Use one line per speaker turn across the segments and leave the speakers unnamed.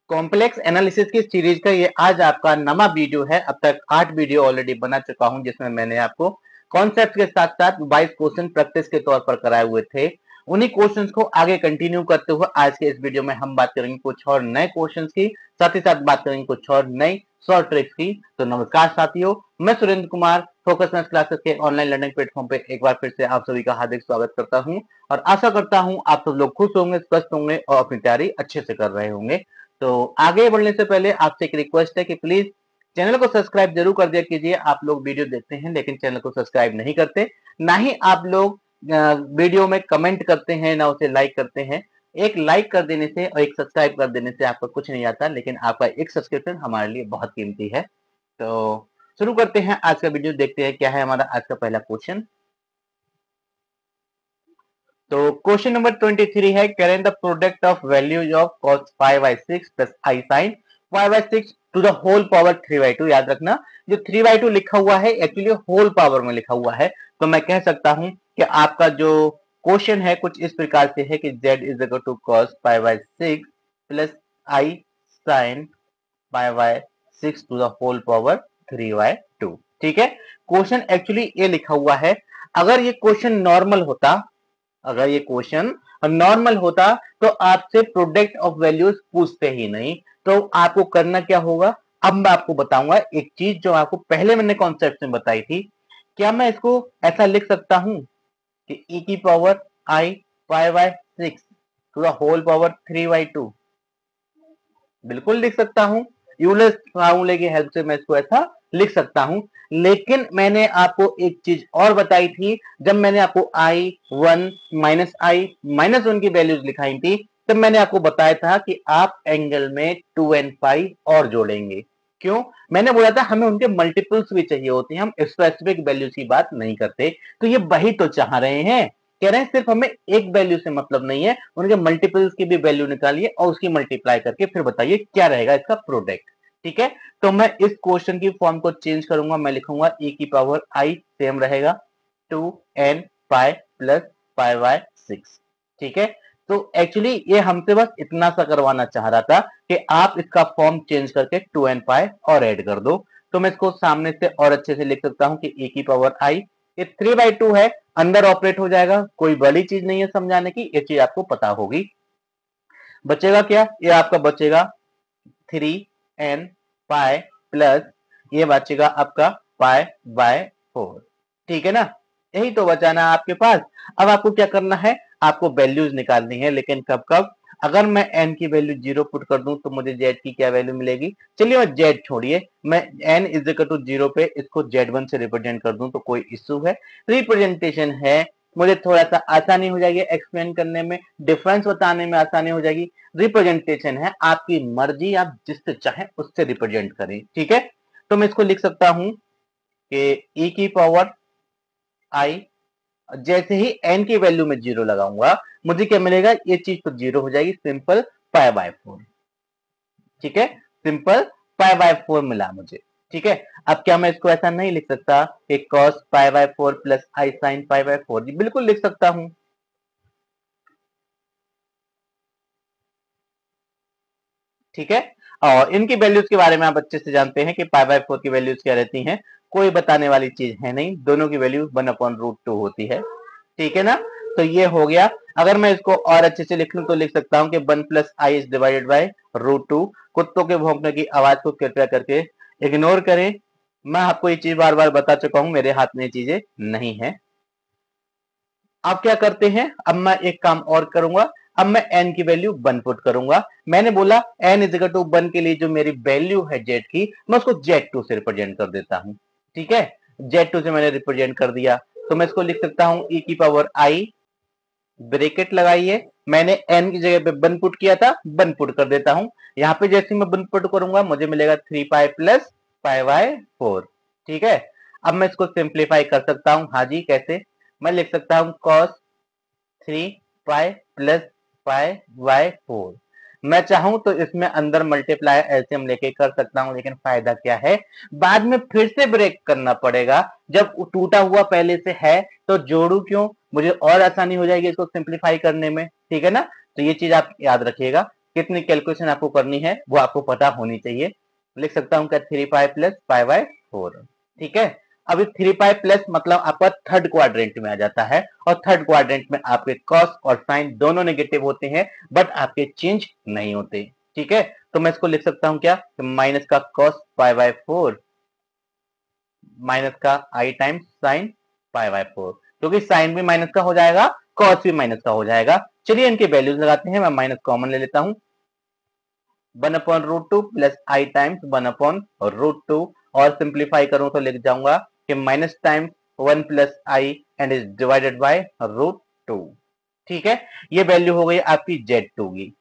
Complex analysis की series का ये आज आपका नवा वीडियो है। अब तक 8 वीडियो ऑलरेडी बना चुका हूं, जिसमें मैंने आपको कॉन्सेप्ट के साथ साथ 22 क्वेश्चन प्रैक्टिस के तौर पर कराए हुए थे। उन्हीं क्वेश्चंस को आगे कंटिन्यू करते हुए आज के इस वीडियो में हम बात करेंगे कुछ और नए क्वेश्चंस की, साथ ही साथ बात करेंगे कुछ और नई शॉर्ट ट्रिक्स की। तो नमस्कार साथियों, मैं Surendra Kumar focus maths classes के ऑनलाइन लर्निंग प्लेटफॉर्म पे एक बार फिर से आप सभी का हार्दिक स्वागत करता हूं और आशा करता हूं आप सब लोग खुश होंगे, स्वस्थ होंगे और अपनी तैयारी अच्छे से कर रहे होंगे। तो आगे बढ़ने से पहले आपसे एक रिक्वेस्ट है कि प्लीज चैनल को सब्सक्राइब जरूर कर दिया कीजिए। आप लोग वीडियो देखते हैं लेकिन चैनल को सब्सक्राइब नहीं करते, ना ही आप लोग वीडियो में कमेंट करते हैं, ना उसे लाइक करते हैं। एक लाइक कर देने से और एक सब्सक्राइब कर देने से आपका कुछ नहीं आता, लेकिन आपका एक सब्सक्रिप्शन हमारे लिए बहुत कीमती है। तो शुरू करते हैं आज का वीडियो, देखते हैं क्या है हमारा आज का पहला क्वेश्चन। तो क्वेश्चन नंबर 23 है, कैरेन the product of values of cos 5/6 plus i sine 5/6 to the whole power 3/2। याद रखना, जो 3/2 लिखा हुआ है एक्चुअली होल पावर में लिखा हुआ है। तो मैं कह सकता हूं कि आपका जो क्वेश्चन है कुछ इस प्रकार से है कि z is equal to cos 5/6 plus i sine 5/6 to the whole power 3/2। ठीक है, क्वेश्चन एक्चुअली ये लिखा हुआ है। अगर ये क्वेश्चन नॉर्मल होता, अगर ये क्वेश्चन नॉर्मल होता तो आपसे प्रोडक्ट ऑफ वैल्यूज पूछते ही नहीं। तो आपको करना क्या होगा, अब मैं आपको बताऊंगा एक चीज जो आपको पहले मैंने कॉन्सेप्ट में बताई थी। क्या मैं इसको ऐसा लिख सकता हूं कि e की power i 5/6 to the whole power 3/2? बिल्कुल लिख सकता हूं, यूलर्स फार्मूले की हेल्प से मैं इसको ऐसा लिख सकता हूं। लेकिन मैंने आपको एक चीज और बताई थी, जब मैंने आपको i1 माइनस आई माइनस 1 की वैल्यूज लिखाई थी, तब मैंने आपको बताया था कि आप एंगल में 2 and 5 और जोड़ेंगे। क्यों? मैंने बोला था हमें उनके मल्टीपल्स भी चाहिए होते हैं, हम स्पेसिफिक वैल्यूज की बात नहीं करते। तो ये वही तो चाह रहे हैं, कह रहे हैं सिर्फ हमें एक वैल्यू से मतलब नहीं है, उनके मल्टीपल्स की भी वैल्यू निकालिए और उसकी मल्टीप्लाई करके फिर बताइए क्या रहेगा इसका प्रोडक्ट। ठीक है, तो मैं इस क्वेश्चन की फॉर्म को चेंज करूंगा, मैं लिखूंगा e की पावर आई सेम रहेगा 2n पाई प्लस 5/6। ठीक है, तो एक्चुअली ये हमसे बस इतना सा करवाना चाह रहा था कि आप इसका फॉर्म चेंज करके 2n पाई और ऐड कर दो। तो मैं इसको सामने से और अच्छे से लिख सकता हूं कि e की पावर आई, ये 3/2 है, अंदर ऑपरेट हो जाएगा, कोई बड़ी चीज नहीं है समझाने की, ये चीज आपको पता होगी। बचेगा क्या, ये आपका बचेगा 3n पाई प्लस ये बचेगा आपका पाई/4। ठीक है ना, यही तो बचाना है आपके पास। अब आपको क्या करना है, आपको वैल्यूज निकालनी है, लेकिन कब कब, अगर मैं n की वैल्यू 0 पुट कर दूं तो मुझे z की क्या वैल्यू मिलेगी। चलिए मैं z छोड़िए, मैं n इज इक्वल टू 0 पे इसको z1 से रिप्रेजेंट कर दूं तो कोई इश्यू है? रिप्रेजेंटेशन है, मुझे थोड़ा सा आसानी हो जाएगी एक्सप्लेन करने में, डिफरेंस बताने में आसानी हो जाएगी। रिप्रेजेंटेशन है, आपकी मर्जी, आप जिससे चाहे उससे रिप्रेजेंट करें। ठीक है, तो मैं इसको लिख सकता हूं कि e की पावर आई, जैसे ही n की वैल्यू में 0 लगाऊंगा मुझे क्या मिलेगा, ये चीज तो 0 हो जाएगी, सिंपल पाई/4। ठीक है, सिंपल पाई/4 मिला मुझे। ठीक है, अब क्या मैं इसको ऐसा नहीं लिख सकता कि cos पाई/4 प्लस आई साइन पाई/4? जी बिल्कुल लिख सकता हूं। ठीक है, और इनकी वैल्यूज के बारे में आप अच्छे से जानते हैं कि पाई/4 की वैल्यूज क्या रहती हैं, कोई बताने वाली चीज है नहीं, दोनों की वैल्यू 1/√2 होती है। ठीक है ना, तो ये हो गया। अगर मैं इसको और अच्छे से लिख लूं तो लिख सकता हूं कि 1 plus i is divided by √2। कुत्तों के भौंकने की आवाज को कृपया करके इग्नोर करें, मैं आपको ये चीज बार बार बता चुका हूं, मेरे हाथ में ये चीजें नहीं है। अब क्या करते हैं, अब मैं एक काम और करूंगा, अब मैं n की वैल्यू 1 पुट करूंगा। मैंने बोला n इज इक्वल टू 1 के लिए जो मेरी वैल्यू है z की, मैं उसको z2 से रिप्रेजेंट कर देता हूं। ठीक है, z2 से मैंने रिप्रेजेंट कर दिया, तो मैं इसको लिख सकता हूं e की पावर आई, ब्रेकेट लगाइए, मैंने n की जगह पे 1 पुट किया था, 1 पुट कर देता हूं। यहां पे जैसे मैं 1 पुट करूंगा मुझे मिलेगा 3 पाई प्लस पाई/4। ठीक है, अब मैं इसको सिंप्लीफाई कर सकता हूं। हाँ जी, कैसे? मैं लिख सकता हूं cos 3 पाई प्लस पाई/4। मैं चाहूं तो इसमें अंदर मल्टीप्लाई एलसीएम लेके कर सकता हूं, लेकिन फायदा क्या है, बाद में फिर से ब्रेक करना पड़ेगा। जब टूटा हुआ पहले से है तो जोड़ू क्यों, मुझे और आसानी हो जाएगी इसको सिंप्लीफाई करने में। ठीक है ना, तो ये चीज आप याद रखिएगा। कितनी कैलकुलेशन आपको करनी है वो आपको पता होनी चाहिए। लिख सकता हूं क्या 3 पाई प्लस पाई बाय 4। ठीक है, अभी 3 पाई प्लस मतलब आपका थर्ड क्वाड्रेंट में आ जाता है, और थर्ड क्वाड्रेंट में आपके कॉस और साइन दोनों नेगेटिव होते हैं, बट आपके चेंज नहीं होते। ठीक है, तो मैं इसको लिख सकता हूं क्या, माइनस का कॉस पाई बाय 4 माइनस का आई टाइम्स साइन पाई बाय 4, क्योंकि साइन भी माइनस का हो जाएगा, कॉस भी माइनस का हो जाएगा। चलिए इनके वैल्यूज लगाते हैं, मैं माइनस कॉमन ले लेता हूं, 1/√2 प्लस आई टाइम्स 1/√2, और सिंप्लीफाई करूं तो लिख जाऊंगा कि minus times 1 plus I and is divided by √2। ठीक है, ये वैल्यू हो गई आपकी Z2 की।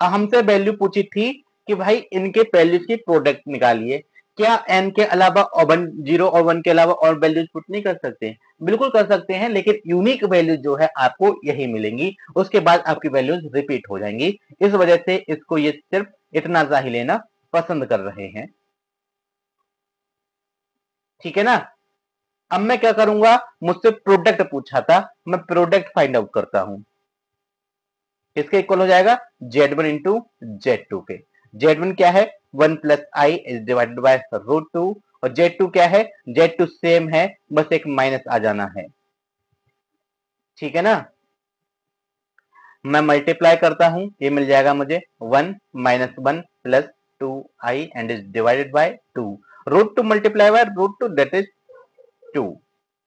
हमसे वैल्यू पूछी थी कि भाई इनके वैल्यूज की प्रोडक्ट निकालिए, क्या n के अलावा और 0 और 1 के अलावा और वैल्यूज पुट नहीं कर सकते? बिल्कुल कर सकते हैं, लेकिन यूनिक वैल्यू जो है आपको यही मिलेंगी, उसके बाद आपकी वैल्यूज रिपीट हो जाएंगी। इस वजह से इसको ये सिर्फ इतना सा ही लेना पसंद कर रहे हैं। ठीक है ना, अब मैं क्या करूंगा, मुझसे प्रोडक्ट पूछा था, मैं प्रोडक्ट फाइंड आउट करता हूं। किसके इक्वल हो जाएगा, Z1 इंटू Z2 के। Z1 क्या है, 1 plus i is divided by √2, और Z2 क्या है, Z2 सेम है, बस एक माइनस आ जाना है। ठीक है ना, मैं मल्टीप्लाई करता हूं, ये मिल जाएगा मुझे 1 minus 1 plus 2i and is divided by 2, √2 multiply by √2 that is 2।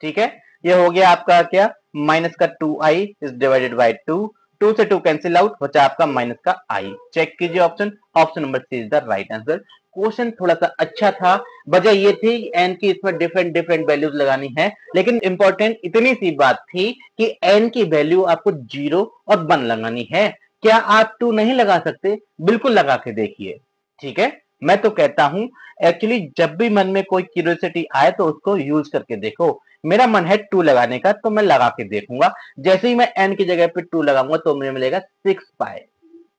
ठीक है, ये हो गया आपका क्या, माइनस का 2i इज डिवाइडेड बाय 2, 2 से 2 कैंसिल आउट, बचा आपका माइनस का i। चेक कीजिए option, option number C is the right answer. Question थोड़ा सा अच्छा था, वजह ये थी एन की इसमें डिफरेंट डिफरेंट वैल्यूज लगानी है, लेकिन इंपॉर्टेंट इतनी सी बात थी कि एन की वैल्यू आपको 0 और 1 लगानी है। क्या आप 2 नहीं लगा सकते? बिल्कुल लगा के देखिए। ठीक है, मैं तो कहता हूं एक्चुअली जब भी मन में कोई क्यूरियोसिटी आए तो उसको यूज करके देखो। मेरा मन है 2 लगाने का, तो मैं लगा के देखूंगा। जैसे ही मैं n की जगह पे 2 लगाऊंगा तो मुझे मिलेगा 6 पाई।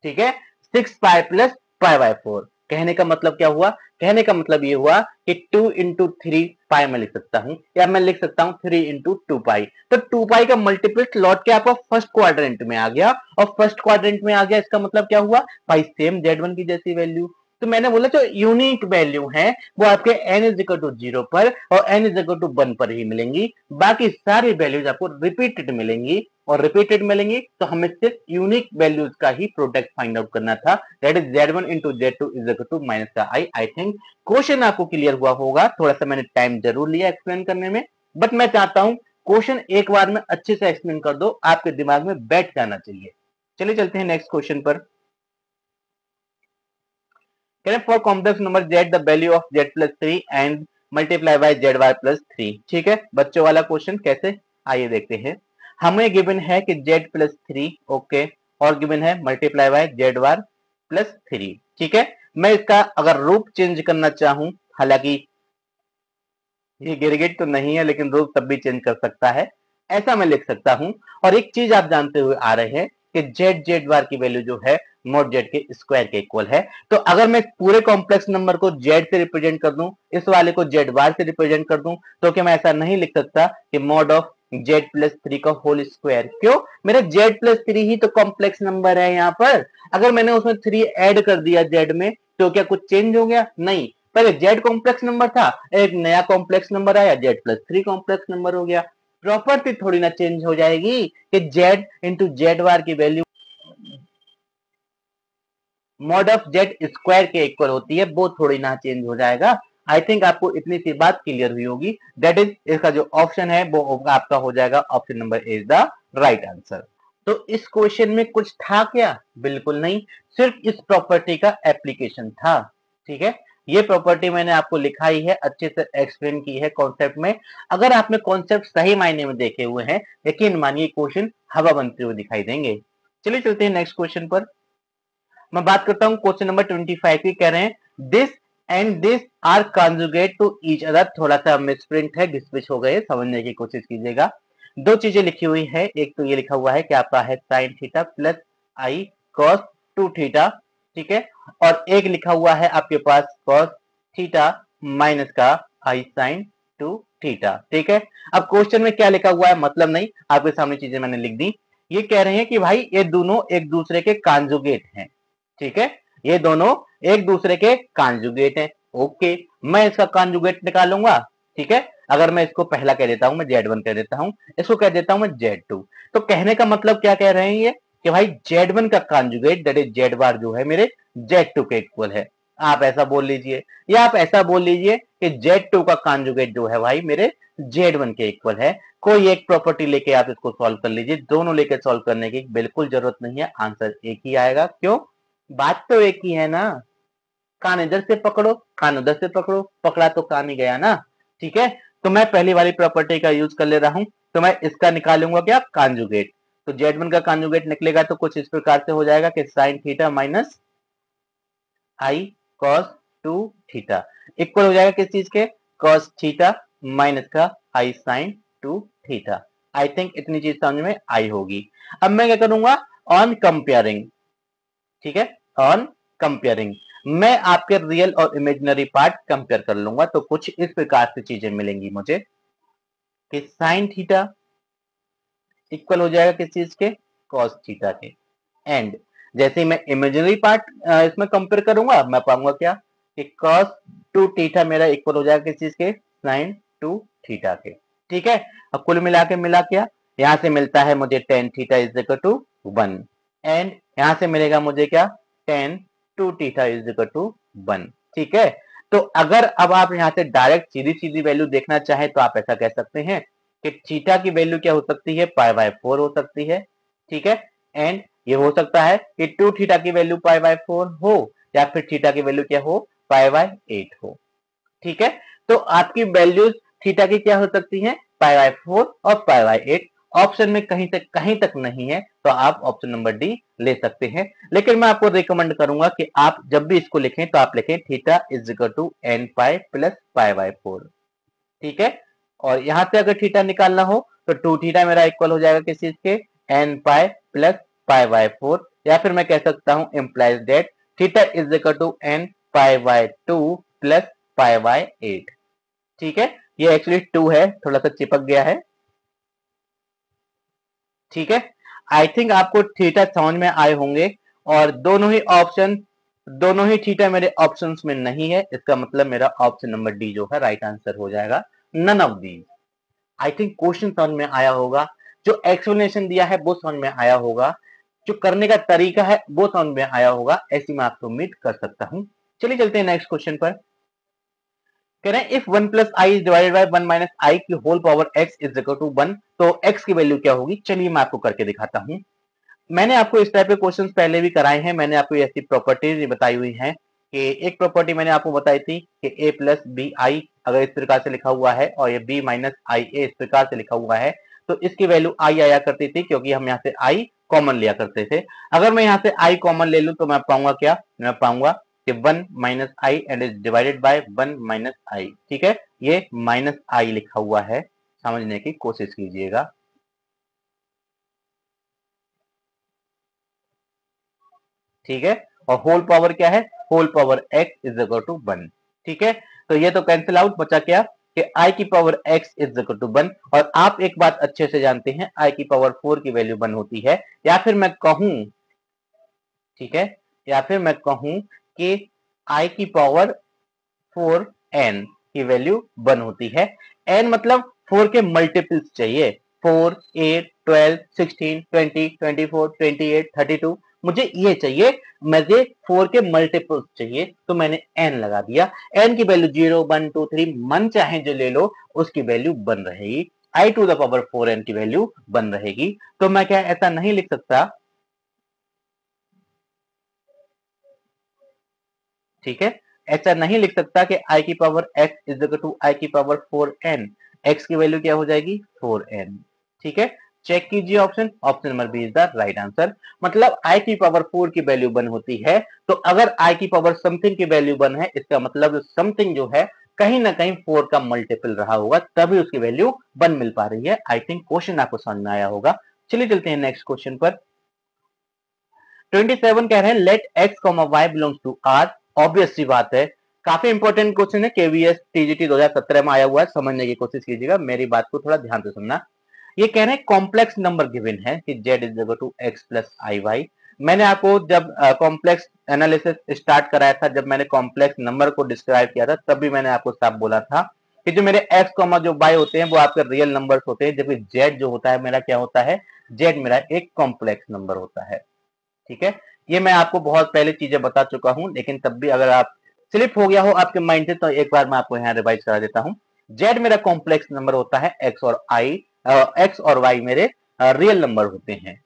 ठीक है, 6 पाई प्लस पाई बाय 4। कहने का मतलब क्या हुआ, कहने का मतलब ये हुआ कि 2 इंटू 3 पाई में लिख सकता हूं, या मैं लिख सकता हूं 3 इंटू 2 पाई। तो 2 पाई का मल्टीपल लौट के आपका फर्स्ट क्वाड्रेंट में आ गया, और फर्स्ट क्वाड्रेंट में आ गया इसका मतलब क्या हुआ, पाई सेम Z1 की जैसी वैल्यू। तो मैंने बोला जो यूनिक वैल्यू है वो आपके n इज इक्वल टू 0 पर और n इज इक्वल टू 1 पर ही मिलेंगी, बाकी सारी वैल्यूज आपको रिपीटेड मिलेंगी, और रिपीटेड मिलेंगी तो हमें सिर्फ यूनिक वैल्यूज का ही प्रोडक्ट फाइंड आउट करना था, that is Z1 into Z2 is equal to minus का i। आई थिंक क्वेश्चन आपको क्लियर हुआ होगा, थोड़ा सा मैंने टाइम जरूर लिया एक्सप्लेन करने में, बट मैं चाहता हूं क्वेश्चन एक बार में अच्छे से एक्सप्लेन कर दो, आपके दिमाग में बैठ जाना चाहिए। चलिए चलते हैं नेक्स्ट क्वेश्चन पर। For complex number z the value of z plus 3 and multiply by z y plus 3। ठीक है, बच्चों वाला क्वेश्चन कैसे, आइए देखते हैं। हमें गिवन है कि z प्लस 3, ओके, और गिवन है multiply by Z war plus 3। ठीक है, मैं इसका अगर रूप चेंज करना चाहूं, हालांकि ये गिरगिट तो नहीं है लेकिन रूप तब भी चेंज कर सकता है, ऐसा मैं लिख सकता हूं। और एक चीज आप जानते हुए आ रहे हैं कि जेड जेड बार की वैल्यू जो है मॉड जेड के स्क्वायर के इक्वल है। तो अगर मैं पूरे कॉम्प्लेक्स नंबर को जेड से रिप्रेजेंट कर दूं, इस वाले को जेड बार से रिप्रेजेंट कर दूं, तो क्या मैं ऐसा नहीं लिख सकता कि मॉड ऑफ जेड प्लस 3 का होल स्क्वायर? क्यों, मेरा जेड प्लस 3 ही तो कॉम्प्लेक्स नंबर है यहाँ पर। अगर मैंने उसमें 3 ऐड कर दिया जेड में तो क्या कुछ चेंज हो गया? नहीं, पहले जेड कॉम्प्लेक्स नंबर था, एक नया कॉम्प्लेक्स नंबर आया, जेड प्लस 3 कॉम्प्लेक्स नंबर हो गया। प्रॉपर्टी थोड़ी ना चेंज हो जाएगी कि जेड इंटू जेड बार की value mod of Z square के इक्वल होती है, वो थोड़ी ना चेंज हो जाएगा। आई थिंक आपको इतनी सी बात क्लियर हुई होगी, दैट इज इसका जो ऑप्शन है वो आपका हो जाएगा option number A is the right answer. तो इस क्वेश्चन में कुछ था क्या? बिल्कुल नहीं, सिर्फ इस प्रॉपर्टी का एप्लीकेशन था। ठीक है, ये प्रॉपर्टी मैंने आपको लिखाई है, अच्छे से एक्सप्लेन की है कॉन्सेप्ट में। अगर आपने कॉन्सेप्ट सही मायने में देखे हुए हैं, यकीन मानिए क्वेश्चन हवा बनते हुए दिखाई देंगे। चलिए चलते हैं नेक्स्ट क्वेश्चन पर। मैं बात करता हूं क्वेश्चन नंबर 25 की। कह रहे हैं this and this are conjugate to each other. थोड़ा सा मिसप्रिंट है, घिसपिच हो गए, समझने की कोशिश कीजिएगा। दो चीजें लिखी हुई है, एक तो ये लिखा हुआ है कि आपका है sine theta plus I cos 2 theta. ठीक है, और एक लिखा हुआ है आपके पास कॉस थीटा माइनस का आई साइन 2 थीटा। ठीक है, अब क्वेश्चन में क्या लिखा हुआ है मतलब नहीं, आपके सामने चीजें मैंने लिख दी। ये कह रहे हैं कि भाई ये दोनों एक दूसरे के कॉन्जुगेट हैं। ठीक है, ये दोनों एक दूसरे के कॉन्जुगेट हैं। ओके, मैं इसका कॉन्जुगेट निकालूंगा। ठीक है, अगर मैं इसको पहला कह देता हूं, मैं Z1 कह देता हूं, इसको कह देता हूं मैं Z2। तो कहने का मतलब क्या कह रहे हैं ये कि भाई Z1 का कॉन्जुगेट दैट इज Z बार जो है मेरे Z2 के इक्वल है। आप ऐसा बोल लीजिए, या आप ऐसा बोल लीजिए कि Z2 का कॉन्जुगेट जो है भाई मेरे Z1 के इक्वल है। कोई एक प्रॉपर्टी लेके आप इसको सॉल्व कर लीजिए, दोनों लेके सॉल्व करने की बिल्कुल जरूरत नहीं है, आंसर एक ही आएगा। क्यों? बात तो एक ही है ना, कान इधर से पकड़ो, कान उधर से पकड़ो, पकड़ा तो कान ही गया ना। ठीक है, तो मैं पहली वाली प्रॉपर्टी का यूज कर ले रहा हूं, तो मैं इसका निकालूंगा क्या, कॉन्जुगेट। तो Z1 का कॉन्जुगेट निकलेगा तो कुछ इस प्रकार से हो जाएगा कि sine theta minus I cos 2 theta equal हो जाएगा किस चीज के, कॉस थीटा माइनस का i sign 2 theta. I think इतनी चीज समझ में आई होगी। अब मैं क्या करूंगा, ऑन कंपेयरिंग, ठीक है, ऑन कंपेयरिंग मैं आपके रियल और इमेजिनरी पार्ट कंपेयर कर लूंगा, तो कुछ इस प्रकार से चीजें मिलेंगी मुझे कि साइन थीटा इक्वल हो जाएगा किस चीज के, कॉस थीटा के। एंड जैसे ही मैं इमेजिनरी पार्ट इसमें कंपेयर करूंगा, मैं पाऊंगा क्या कि कॉस 2 थीटा मेरा इक्वल हो जाएगा किस चीज के, साइन 2 थीटा के। ठीक है, अब कुल मिला के मिला क्या, यहां से मिलता है मुझे tan theta is equal to 1, and यहां से मिलेगा मुझे क्या, tan 2 theta is equal to 1। ठीक है, तो अगर अब आप यहां से डायरेक्ट सीधी सीधी वैल्यू देखना चाहें तो आप ऐसा कह सकते हैं कि थीटा की वैल्यू क्या हो सकती है, पाई बाय 4 हो सकती है। ठीक है, एंड ये हो सकता है कि 2 थीटा की वैल्यू पाई बाय 4 हो, या फिर थीटा की वैल्यू क्या हो, पाई बाय 8 हो। ठीक है, तो आपकी वैल्यूज थीटा की क्या हो सकती है, पाई बाय 4 और पाई बाय 8। ऑप्शन में कहीं तक नहीं है, तो आप ऑप्शन नंबर डी ले सकते हैं। लेकिन मैं आपको रिकमेंड करूंगा कि आप जब भी इसको लिखें तो आप लिखें theta is equal to n pi plus pi by 4। ठीक है, और यहां से अगर थीटा निकालना हो तो 2 थीटा मेरा इक्वल हो जाएगा किस चीज के, n pi plus pi by 4, या फिर मैं कह सकता हूं implies that theta is equal to n pi by 2 plus pi by 8। ठीक है, ये एक्चुअली 2 है, थोड़ा सा चिपक गया है। ठीक है, आई थिंक आपको थीटा समझ में आए होंगे, और दोनों ही थीटा मेरे ऑप्शंस में नहीं है, इसका मतलब मेरा ऑप्शन नंबर डी जो है राइट आंसर हो जाएगा, none of these. I think question समझ में आया होगा, जो एक्सप्लेनेशन दिया है वो समझ में आया होगा, जो करने का तरीका है वो समझ में आया होगा, ऐसी मैं आपको उम्मीद कर सकता हूं। चलिए चलते हैं नेक्स्ट क्वेश्चन पर। कह रहे हैं if 1 plus i is divided by 1 minus i की whole power x is equal to 1, तो x की वैल्यू क्या होगी। चलिए मैं आपको करके दिखाता हूं। मैंने आपको इस टाइप के क्वेश्चंस पहले भी कराए हैं, मैंने आपको ऐसी प्रॉपर्टीज बताई हुई हैं कि एक प्रॉपर्टी मैंने आपको बताई थी कि a प्लस बी आई अगर इस प्रकार से लिखा हुआ है और ये b माइनस आई ए इस प्रकार से लिखा हुआ है, तो इसकी वैल्यू आई आया करती थी, क्योंकि हम यहाँ से आई कॉमन लिया करते थे। अगर मैं यहाँ से आई कॉमन ले लूं तो मैं पाऊंगा क्या, मैं पाऊंगा कि 1 minus i and is divided by 1 minus i. ठीक है, ये माइनस आई लिखा हुआ है, समझने की कोशिश कीजिएगा। ठीक है, और होल पावर क्या है, whole power x is equal to 1। ठीक है, तो ये तो कैंसिल आउट, बचा क्या कि i की power x is equal to 1। और आप एक बात अच्छे से जानते हैं, i की पावर 4 की वैल्यू 1 होती है, या फिर मैं कहूं, ठीक है, या फिर मैं कहूं कि i की पावर 4 n की वैल्यू 1 होती है। n मतलब 4 के मल्टीपल्स चाहिए, 4, 8, 12, 16, 20, 24, 28, 32, मुझे ये चाहिए, मुझे 4 के मल्टीपल्स चाहिए, तो मैंने n लगा दिया। n की वैल्यू 0, 1, 2, 3 मन चाहे जो ले लो, उसकी वैल्यू 1 रहेगी। i to the power 4n की वैल्यू 1 रहेगी। तो मैं क्या ऐसा नहीं लिख सकता, ठीक है, ऐसा नहीं लिख सकता कि i की power x is equal to i की पावर 4n, x की वैल्यू क्या हो जाएगी, 4n। ठीक है, चेक कीजिए option, option number B is the right answer. मतलब i की पावर 4 की वैल्यू 1 होती है, तो अगर i की पावर समथिंग की वैल्यू 1 है, इसका मतलब समथिंग जो है कहीं ना कहीं 4 का मल्टीपल रहा होगा, तभी उसकी वैल्यू 1 मिल पा रही है। आई थिंक क्वेश्चन आपको समझ में आया होगा। चलिए चलते हैं नेक्स्ट क्वेश्चन पर। 27 कह रहे हैं let x comma y belongs to R. Obvious सी बात है, काफी इंपॉर्टेंट क्वेश्चन है, केवीएस टीजीटी 2017 में आया हुआ है, समझने की कोशिश कीजिएगा, मेरी बात को थोड़ा ध्यान से सुनना। ये कह रहे हैं कॉम्प्लेक्स नंबर गिवन है कि z is equal to x plus i y, मैंने आपको जब कॉम्प्लेक्स एनालिसिस स्टार्ट कराया था, जब मैंने कॉम्प्लेक्स नंबर को डिस्क्राइब किया था, तब भी मैंने आपको साफ बोला था कि जो मेरे एक्स कॉमा जो वाई होते हैं वो आपके रियल नंबर्स होते हैं, जबकि जेड जो होता है मेरा क्या होता है, जेड मेरा एक कॉम्प्लेक्स नंबर होता है। ठीक है, ये मैं आपको बहुत पहले चीजें बता चुका हूं, लेकिन तब भी अगर आप स्लिप हो गया हो आपके माइंड से तो एक बार मैं आपको यहाँ रिवाइज करा देता हूँ। जेड मेरा कॉम्प्लेक्स नंबर होता है, एक्स और वाई मेरे रियल नंबर होते हैं।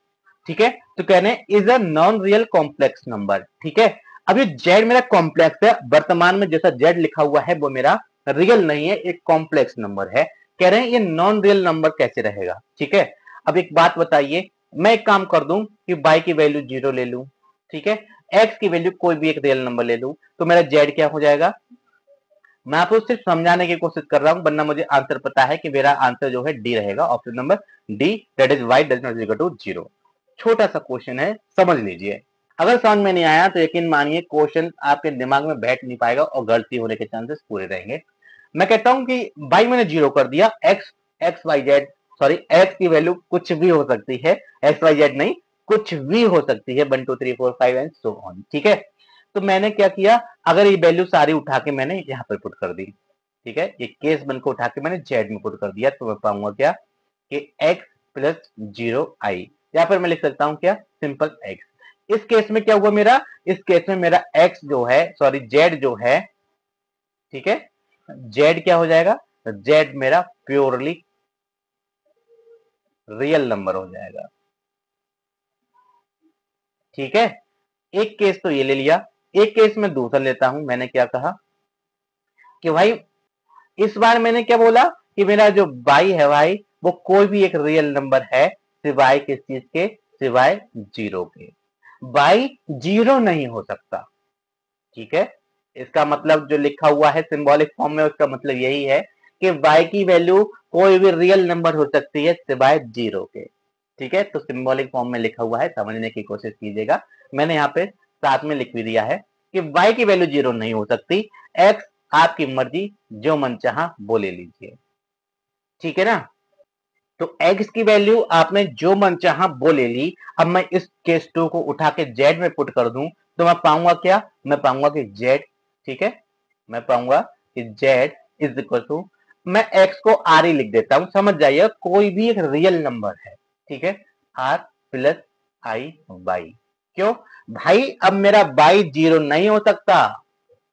ठीक है, तो कहने is a non real complex number. ठीक है, अब ये जेड मेरा कॉम्प्लेक्स है, वर्तमान में जैसा जेड लिखा हुआ है वो मेरा रियल नहीं है, एक कॉम्प्लेक्स नंबर है। कह रहे हैं ये नॉन रियल नंबर कैसे रहेगा। ठीक है, अब एक बात बताइए, मैं एक काम कर दूं कि बाई की वैल्यू 0 ले लूं, ठीक है, एक्स की वैल्यू कोई भी एक रियल नंबर ले लूं, तो मेरा जेड क्या हो जाएगा। मैं आपको सिर्फ समझाने की कोशिश कर रहा हूं, वरना मुझे आंसर पता है कि मेरा आंसर जो है डी रहेगा, option number D, that is y does not equal to 0। छोटा सा क्वेश्चन है, समझ लीजिए। अगर समझ में नहीं आया तो यकीन मानिए क्वेश्चन आपके दिमाग में बैठ नहीं पाएगा और गलती होने के चांसेस पूरे रहेंगे। मैं कहता हूं कि बाई मैंने 0 कर दिया, x x y z, sorry x की वैल्यू कुछ भी हो सकती है, एक्स वाई जेड नहीं, कुछ भी हो सकती है, 1 2 3 4 5 एंड सो ऑन। ठीक है, तो मैंने क्या किया, अगर ये वैल्यू सारी उठा के मैंने यहाँ पर पुट कर दी, ठीक है, ये केस वन को उठा के मैंने जेड में पुट कर दिया, तो मैं पाऊंगा क्या कि एक्स प्लस 0 आई, यहाँ पर मैं लिख सकता हूँ क्या, सिंपल एक्स। इस केस में क्या हुआ मेरा, इस केस में मेरा एक्स जो है, सॉरी जेड जो है, ठीक है, जेड क्या हो जाएगा, जेड मेरा प्योरली रियल नंबर हो जाएगा। ठीक है, एक केस तो ये ले लिया, एक केस में दूसरा लेता हूं। मैंने क्या कहा कि भाई इस बार मैंने क्या बोला कि मेरा जो बाई है भाई वो कोई भी एक रियल नंबर है, सिवाय किस चीज के, सिवाय 0 के। बाई 0 नहीं हो सकता। ठीक है, इसका मतलब जो लिखा हुआ है सिंबॉलिक फॉर्म में, उसका मतलब यही है कि y की वैल्यू कोई भी रियल नंबर हो सकती है सिवाय 0 के। ठीक है, तो सिंबॉलिक फॉर्म में लिखा हुआ है, समझने की कोशिश कीजिएगा। मैंने यहाँ पे साथ में लिख भी दिया है कि y की वैल्यू 0 नहीं हो सकती, x आपकी मर्जी, जो मन चाहा वो ले लीजिए। ठीक है ना, तो x की वैल्यू आपने जो मन चाहा वो ले ली। अब मैं इस केस 2 को उठा के z में पुट कर दूं, तो मैं पाऊंगा क्या, मैं पाऊंगा कि z, ठीक है, मैं पाऊंगा कि z इज इक्वल टू, मैं x को r ही लिख देता हूं, समझ जाइए कोई भी एक रियल नंबर है। ठीक है, r प्लस आई बाई, क्यों भाई, अब मेरा बाई 0 नहीं हो सकता,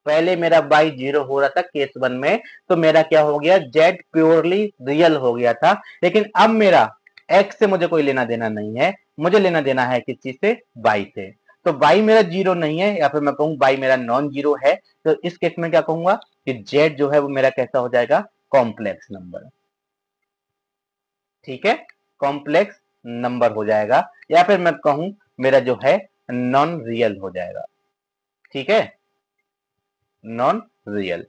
पहले मेरा बाई 0 हो रहा था केस 1 में, तो मेरा क्या हो गया, z प्योरली रियल हो गया था। लेकिन अब मेरा x से मुझे कोई लेना देना नहीं है, मुझे लेना देना है किस चीज से, बाई से। तो बाई मेरा 0 नहीं है, या फिर मैं कहूं बाई मेरा नॉन 0 है, तो इस केस में क्या कहूंगा कि z जो है वो मेरा कैसा हो जाएगा, कॉम्प्लेक्स नंबर। ठीक है, कॉम्प्लेक्स नंबर हो जाएगा, या फिर मैं कहूं मेरा जो है नॉन रियल हो जाएगा। ठीक है, नॉन रियल।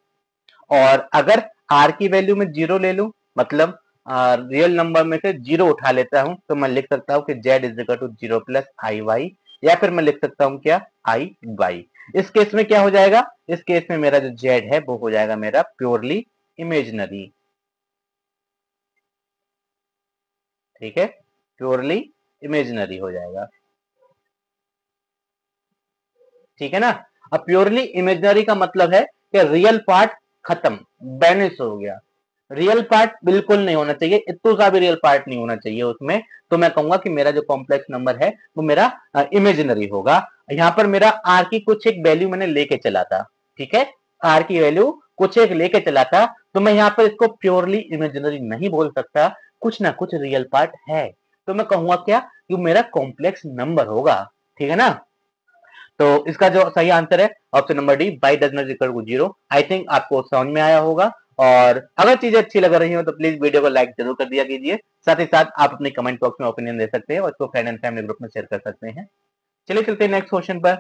और अगर r की वैल्यू में 0 ले लूं, मतलब रियल नंबर में से 0 उठा लेता हूं, तो मैं लिख सकता हूं कि z is equal to 0 plus i y, या फिर मैं लिख सकता हूं क्या, आई वाई। इस केस में क्या हो जाएगा, इस केस में मेरा जो z है वो हो जाएगा मेरा प्योरली इमेजिनरी। ठीक है, प्योरली इमेजिनरी हो जाएगा। ठीक है ना, अब प्योरली इमेजिनरी का मतलब है कि रियल पार्ट खत्म, बैनिश हो गया, रियल पार्ट बिल्कुल नहीं होना चाहिए, इतना सा भी रियल पार्ट नहीं होना चाहिए उसमें। तो मैं कहूंगा कि मेरा जो कॉम्प्लेक्स नंबर है वो मेरा इमेजिनरी होगा। यहाँ पर मेरा आर की कुछ एक वैल्यू मैंने लेके चला था, ठीक है, आर की वैल्यू कुछ एक लेके चला था, तो मैं यहाँ पर इसको प्योरली इमेजिनरी नहीं बोल सकता, कुछ ना कुछ रियल पार्ट है, तो मैं कहूंगा क्या, कि मेरा कॉम्प्लेक्स नंबर होगा। ठीक है ना, तो इसका जो सही आंसर है option number D, y does not equal to 0। I think आपको समझ में आया होगा, और अगर चीजें अच्छी लग रही हो तो प्लीज वीडियो को लाइक जरूर कर दिया कीजिए, साथ ही साथ आप अपने कमेंट बॉक्स में ओपिनियन दे सकते हैं और इसको फ्रेंड एंड फैमिली ग्रुप में शेयर कर सकते हैं। चलिए चलते हैं नेक्स्ट क्वेश्चन पर।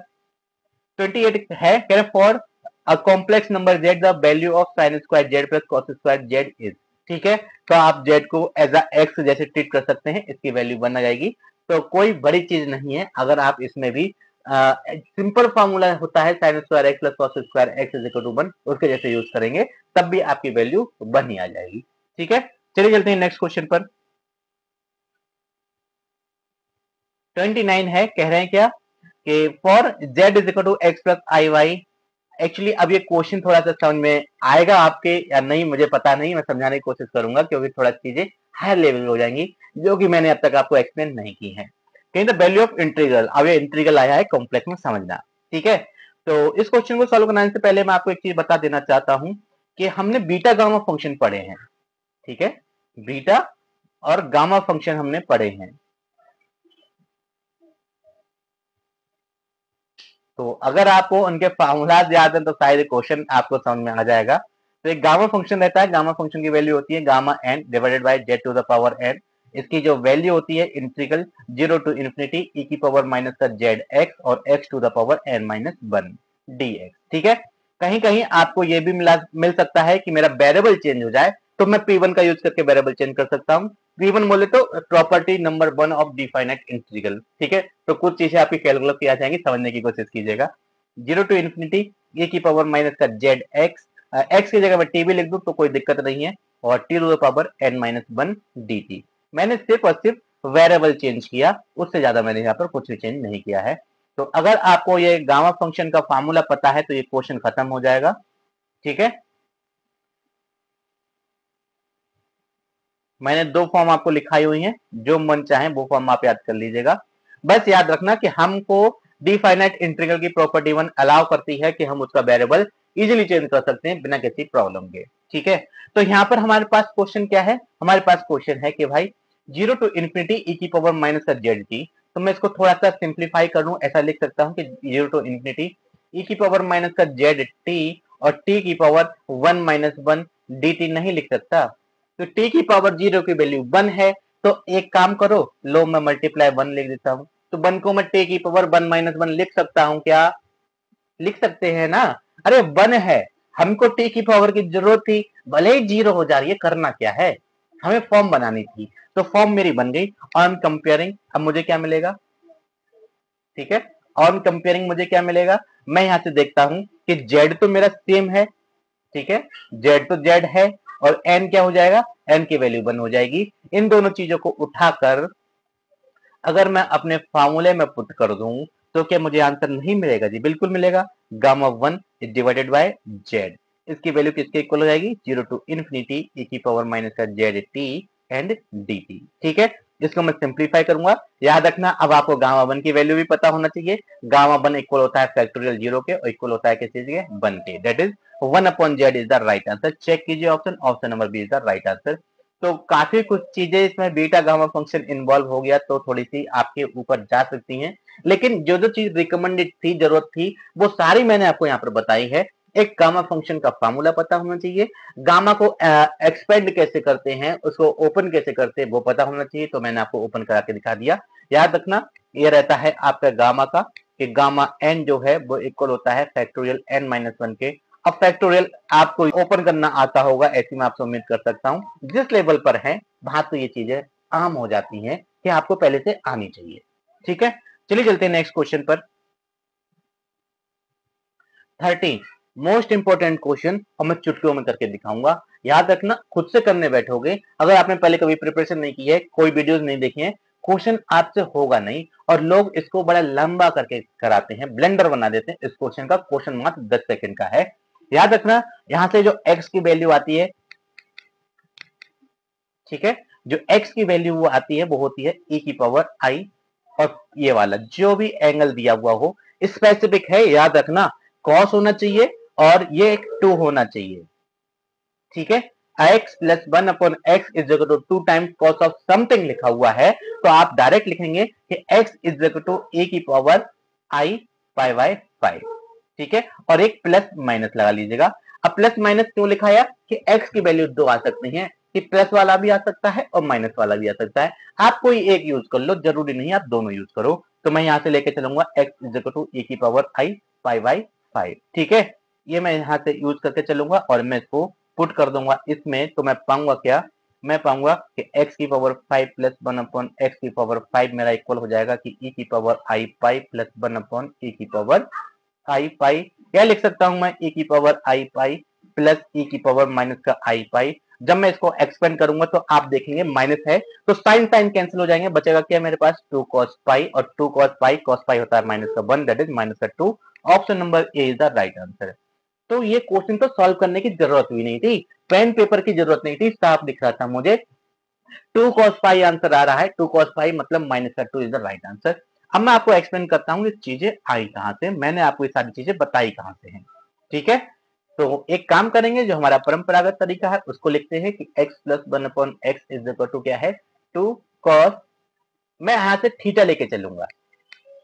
28 है, कह रहे for a complex number z the value of sine square z plus cos square z is. ठीक है, तो आप z को एज अ x जैसे ट्रीट कर सकते हैं, इसकी वैल्यू बन जाएगी, तो कोई बड़ी चीज नहीं है। अगर आप इसमें भी सिंपल फॉर्मूला होता है sine square x plus cos square x is equal to 1, उसके जैसे यूज करेंगे तब भी आपकी वैल्यू बन ही आ जाएगी। ठीक है, चलिए चलते हैं नेक्स्ट क्वेश्चन पर। 29 है, कह रहे हैं क्या, कि for z is equal to x plus i y. Actually अब ये क्वेश्चन थोड़ा सा समझ में आएगा आपके या नहीं मुझे पता नहीं, मैं समझाने की कोशिश करूंगा क्योंकि थोड़ा चीजें हाई लेवल हो जाएंगी जो कि मैंने अब तक आपको एक्सप्लेन नहीं की है। कहीं द वैल्यू ऑफ इंटीग्रल, अब ये इंटीग्रल आया है कॉम्प्लेक्स में समझना, ठीक है। तो इस क्वेश्चन को सॉल्व करने से पहले मैं आपको एक चीज बता देना चाहता हूं कि हमने बीटा गामा फंक्शन पढ़े हैं, ठीक है, बीटा और गामा फंक्शन हमने पढ़े हैं। तो अगर आपको उनके फार्मूलाज याद है तो शायद क्वेश्चन आपको समझ में आ जाएगा। तो एक गामा फंक्शन रहता है, गामा फंक्शन की वैल्यू होती है gamma n divided by z to the power n. इसकी जो वैल्यू होती है इंटीग्रल 0 टू इन्फिनिटी ई की पावर माइनस का जेड एक्स और x to the power n minus 1 d x, ठीक है। कहीं कहीं आपको ये भी मिल सकता है कि मेरा वेरिएबल चेंज हो जाए तो मैं P1 का यूज करके वेरिएबल चेंज कर सकता हूँ। P1 बोले तो property number 1 of definite integral, ठीक है। तो कुछ चीजें आपकी कैलकुलेट की आ जाएंगी, समझने की कोशिश कीजिएगा। 0 टू इन्फिनिटी ए की पावर माइनस का जेड एक्स, एक्स की जगह मैं टी भी लिख दूं तो कोई दिक्कत नहीं है, और t to the power n minus 1 d t. मैंने सिर्फ और सिर्फ वेरिएबल चेंज किया, उससे ज्यादा मैंने यहाँ पर कुछ भी चेंज नहीं किया है। तो अगर आपको ये गामा फंक्शन का फार्मूला पता है तो ये क्वेश्चन खत्म हो जाएगा, ठीक है। मैंने दो फॉर्म आपको लिखाई हुई है, जो मन चाहे वो फॉर्म आप याद कर लीजिएगा। बस याद रखना कि हमको डिफाइनाइट इंटीग्रल की प्रॉपर्टी 1 अलाउ करती है कि हम उसका वेरिएबल इजीली चेंज कर सकते हैं बिना किसी प्रॉब्लम के, ठीक है। तो यहाँ पर हमारे पास क्वेश्चन क्या है, हमारे पास क्वेश्चन है कि भाई 0 टू इन्फिनिटी ई की पावर माइनस का जेड टी। तो मैं इसको थोड़ा सा सिंप्लीफाई कर लूं, ऐसा लिख सकता हूं कि 0 टू इन्फिनिटी ई की पावर माइनस का जेड टी और टी की पावर 1 माइनस 1 डी टी नहीं लिख सकता। तो t की पावर 0 की वैल्यू 1 है, तो एक काम करो, लो मैं मल्टीप्लाई 1 लिख देता हूं। तो 1 को मैं t की पावर 1 माइनस 1 लिख सकता हूं क्या? लिख सकते हैं ना। अरे 1 है, हमको t की पावर की जरूरत थी, भले ही 0 हो जा रही है, करना क्या है, हमें फॉर्म बनानी थी। तो फॉर्म मेरी बन गई ऑन कंपेयरिंग। अब मुझे क्या मिलेगा, ठीक है, ऑन कंपेयरिंग मुझे क्या मिलेगा, मैं यहां से देखता हूं कि z तो मेरा सेम है, ठीक है, z तो z है, और n क्या हो जाएगा, n की वैल्यू 1 हो जाएगी। इन दोनों चीजों को उठाकर अगर मैं अपने फार्मूले में पुट कर दूं तो क्या मुझे आंसर नहीं मिलेगा? जी बिल्कुल मिलेगा। Gamma 1 is divided bye z, इसकी वैल्यू किसके इक्वल हो जाएगी, 0 टू इन्फिनिटी e की पावर माइनस का Z T and D T, ठीक है। इसको मैं सिंप्लीफाई करूंगा। याद रखना अब आपको गामा 1 की वैल्यू भी पता होना चाहिए। गामा 1 इक्वल होता है फैक्टोरियल 0 के और इक्वल होता है किस चीज के, 1 के, that is 1 upon z is the right answer. Check कीजिए option, option number B is the right answer. तो काफी कुछ चीजें इसमें बीटा गामा फंक्शन इन्वॉल्व हो गया तो थोड़ी सी आपके ऊपर जा सकती हैं, लेकिन जो जो चीज रिकमेंडेड थी, जरूरत थी, वो सारी मैंने आपको यहाँ पर बताई है। एक गामा फंक्शन का फार्मूला पता होना चाहिए, गामा को एक्सपेंड कैसे करते हैं, उसको ओपन कैसे करते हैं वो पता होना चाहिए। तो मैंने आपको ओपन करा के दिखा दिया। याद रखना ये रहता है आपका गामा का कि गामा एन जो है वो इक्वल होता है फैक्टोरियल एन माइनस 1 के। अब फैक्टोरियल आपको ओपन करना आता होगा, ऐसी मैं आपसे उम्मीद कर सकता हूं। जिस लेवल पर है वहां तो ये चीजें आम हो जाती हैं कि आपको पहले से आनी चाहिए, ठीक है। चलिए चलते हैं नेक्स्ट क्वेश्चन पर। 13 मोस्ट इंपोर्टेंट क्वेश्चन, और मैं चुटकियों में करके दिखाऊंगा। याद रखना खुद से करने बैठोगे, अगर आपने पहले कभी प्रिपरेशन नहीं की है, कोई वीडियोस नहीं देखी है, क्वेश्चन आपसे होगा नहीं। और लोग इसको बड़ा लंबा करके कराते हैं, ब्लेंडर बना देते हैं इस क्वेश्चन का। क्वेश्चन मात्र 10 सेकंड का है। याद रखना यहां से जो x की वैल्यू आती है, ठीक है, जो x की वैल्यू वो आती है वो होती है e की पावर i, और ये वाला जो भी एंगल दिया हुआ हो स्पेसिफिक है, याद रखना cos होना चाहिए और ये एक 2 होना चाहिए, ठीक है। x plus 1 upon x is equal to 2 times cos of something लिखा हुआ है, तो आप डायरेक्ट लिखेंगे कि x is equal to e की पावर i पाई बाय 5, ठीक है, और एक प्लस माइनस लगा लीजिएगा। अब प्लस माइनस क्यों लिखाया कि x की वैल्यू 2 आ सकती है, कि प्लस वाला भी आ सकता है और माइनस वाला भी आ सकता है। आप कोई एक यूज कर लो, जरूरी नहीं आप दोनों यूज करो। तो मैं यहां से लेके चलूंगा x is equal to e की पावर i पाई बाय 5, ठीक है। ये मैं यहां से यूज करके चलूंगा और मैं इसको पुट कर दूंगा इसमें, तो मैं पाऊंगा क्या, मैं पाऊंगा कि x की पावर 5 प्लस 1 अपॉन एक्स की पावर 5 मेरा इक्वल हो जाएगा कि e की power i pi plus 1 upon e की पावर i पाई। क्या लिख सकता हूं मैं, e की power i pi plus e की पावर माइनस का i पाई। जब मैं इसको एक्सपेंड करूंगा तो आप देखेंगे माइनस है तो साइन साइन कैंसिल हो जाएंगे, बचेगा क्या मेरे पास 2 cos पाई, और 2 cos पाई होता है माइनस का 1, दैट इज माइनस का 2। Option number A is the right answer. तो ये क्वेश्चन तो सॉल्व करने की जरूरत भी नहीं थी, पेन पेपर की जरूरत नहीं थी, साफ दिख रहा था मुझे 2 cos पाई आंसर आ रहा है, 2 cos पाई मतलब माइनस का 2 इज द राइट आंसर। अब मैं आपको एक्सप्लेन करता हूँ ये चीजें आई कहां से, मैंने आपको ये सारी चीजें बताई कहां से हैं। ठीक है, तो एक काम करेंगे, जो हमारा परंपरागत तरीका है उसको लिखते हैं कि x plus 1/x is equal to क्या है 2 cos, मैं यहां से थीटा लेके चलूंगा,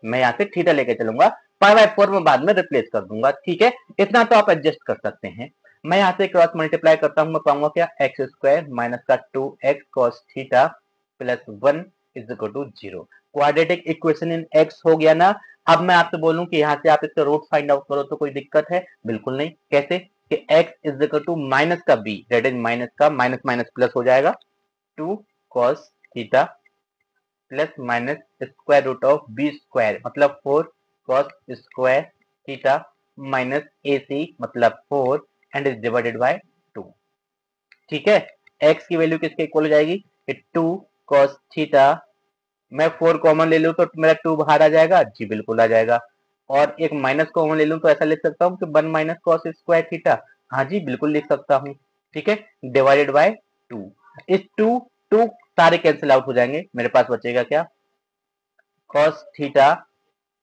मैं यहां से थीटा लेके चलूंगा, पाई बाय 4 में बाद में रिप्लेस कर दूंगा। ठीक है, इतना तो आप एडजस्ट कर सकते हैं। मैं यहां से क्रॉस मल्टीप्लाई करता हूं, मैं पाऊंगा क्या एक्स स्क्वायर माइनस का 2x cos theta plus 1 is equal to 0। Quadratic equation in x हो गया ना। अब मैं आपसे बोलूं कि यहां से आप इसका रूट फाइंड आउट करो तो कोई दिक्कत है? बिल्कुल नहीं। कैसे कि x is equal to minus का b, दैट इज माइनस का माइनस माइनस प्लस हो जाएगा 2 cos theta plus minus square root of b square मतलब 4 cos square theta minus a c मतलब 4 एंड इज डिवाइडेड बाय 2। ठीक है, x की value किसके इक्वल हो जाएगी 2 cos थीटा, मैं 4 कॉमन ले लूं तो मेरा 2 बाहर आ जाएगा, जी बिल्कुल आ जाएगा। और एक माइनस कॉमन ले लूं तो ऐसा लिख सकता हूं कि 1 माइनस cos स्क्वायर थीटा, हाँ जी बिल्कुल लिख सकता हूं। ठीक है, डिवाइडेड बाय 2, इस 2 सारे कैंसिल आउट हो जाएंगे, मेरे पास बचेगा क्या cos थीटा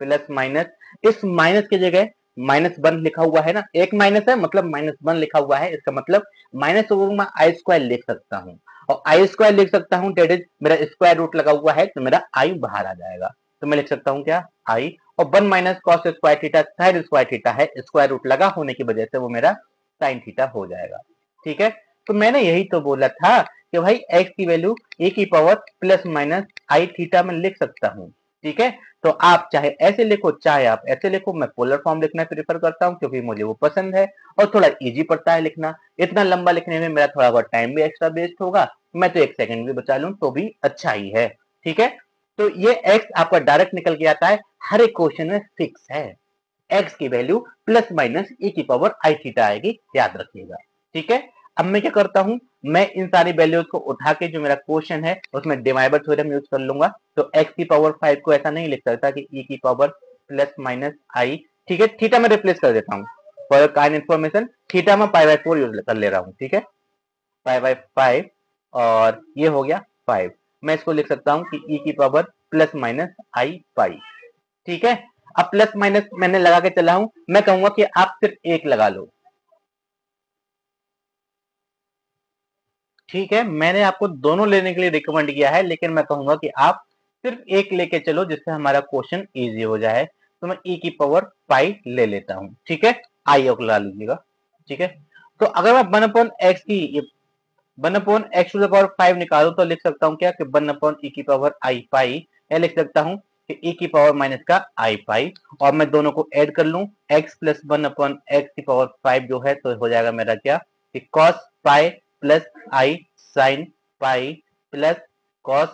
प्लस माइनस, इस माइनस की जगह माइनस 1 लिखा हुआ है ना, एक माइनस है मतलब माइनस 1 लिखा हुआ है, इसका मतलब माइनस को मैं आई स्क्वायर लिख सकता हूँ, और आई स्क्वायर लिख सकता हूँ डेट इज मेरा स्क्वायर रूट लगा हुआ है तो मेरा आई बाहर आ जाएगा, तो मैं लिख सकता हूँ क्या आई, और 1 minus cos square theta sine square theta है, स्क्वायर रूट लगा होने की वजह से वो मेरा साइन थीटा हो जाएगा। ठीक है, तो मैंने यही तो बोला था कि भाई x की वैल्यू e की पावर प्लस माइनस आई थीटा में लिख सकता हूँ। ठीक है, तो आप चाहे ऐसे लिखो चाहे आप ऐसे लिखो, मैं पोलर फॉर्म लिखना प्रेफर करता हूँ क्योंकि मुझे वो पसंद है और थोड़ा इजी पड़ता है लिखना। इतना लंबा लिखने में मेरा थोड़ा बहुत टाइम भी एक्स्ट्रा वेस्ट होगा, मैं तो 1 सेकंड भी बचा लूं तो भी अच्छा ही है। ठीक है, तो ये x आपका डायरेक्ट निकल के आता है, हर एक क्वेश्चन में फिक्स है, x की वैल्यू प्लस माइनस e की पावर आई थीटा आएगी, याद रखिएगा। ठीक है, अब मैं क्या करता हूं, मैं इन सारी वैल्यूज को उठा के जो मेरा क्वेश्चन है उसमें डिवाइडर थ्योरम यूज कर लूंगा, तो x की पावर 5 को ऐसा नहीं लिख सकता कि e की पावर प्लस माइनस आई। ठीक है, थीटा में रिप्लेस कर देता हूँ फॉर काइंड इन्फॉर्मेशन, थीटा में पाई बाय 4 यूज कर ले रहा हूँ। ठीक है, पाई बाय 5 और ये हो गया 5, मैं इसको लिख सकता हूँ कि e की पावर प्लस माइनस आई पाई। ठीक है, अब प्लस माइनस मैंने लगा के चला हूं, मैं कहूंगा कि आप सिर्फ एक लगा लो। ठीक है, मैंने आपको दोनों लेने के लिए रिकमेंड किया है, लेकिन मैं कहूंगा कि आप सिर्फ एक लेके चलो जिससे हमारा क्वेश्चन इजी हो जाए, तो मैं e की पावर पाई ले लेता हूं। ठीक है, आई लगा लीजिएगा। ठीक है, तो अगर मैं 1/x की 1/x टू द पावर 5 निकालू तो लिख सकता हूँ क्या कि 1/e की पावर आई पाई, या लिख सकता हूँ कि e की पावर माइनस का आई पाई, और मैं दोनों को ऐड कर लूं x प्लस 1/x की पावर 5 जो है तो हो जाएगा मेरा क्या कि cos pi plus i sine pi plus cos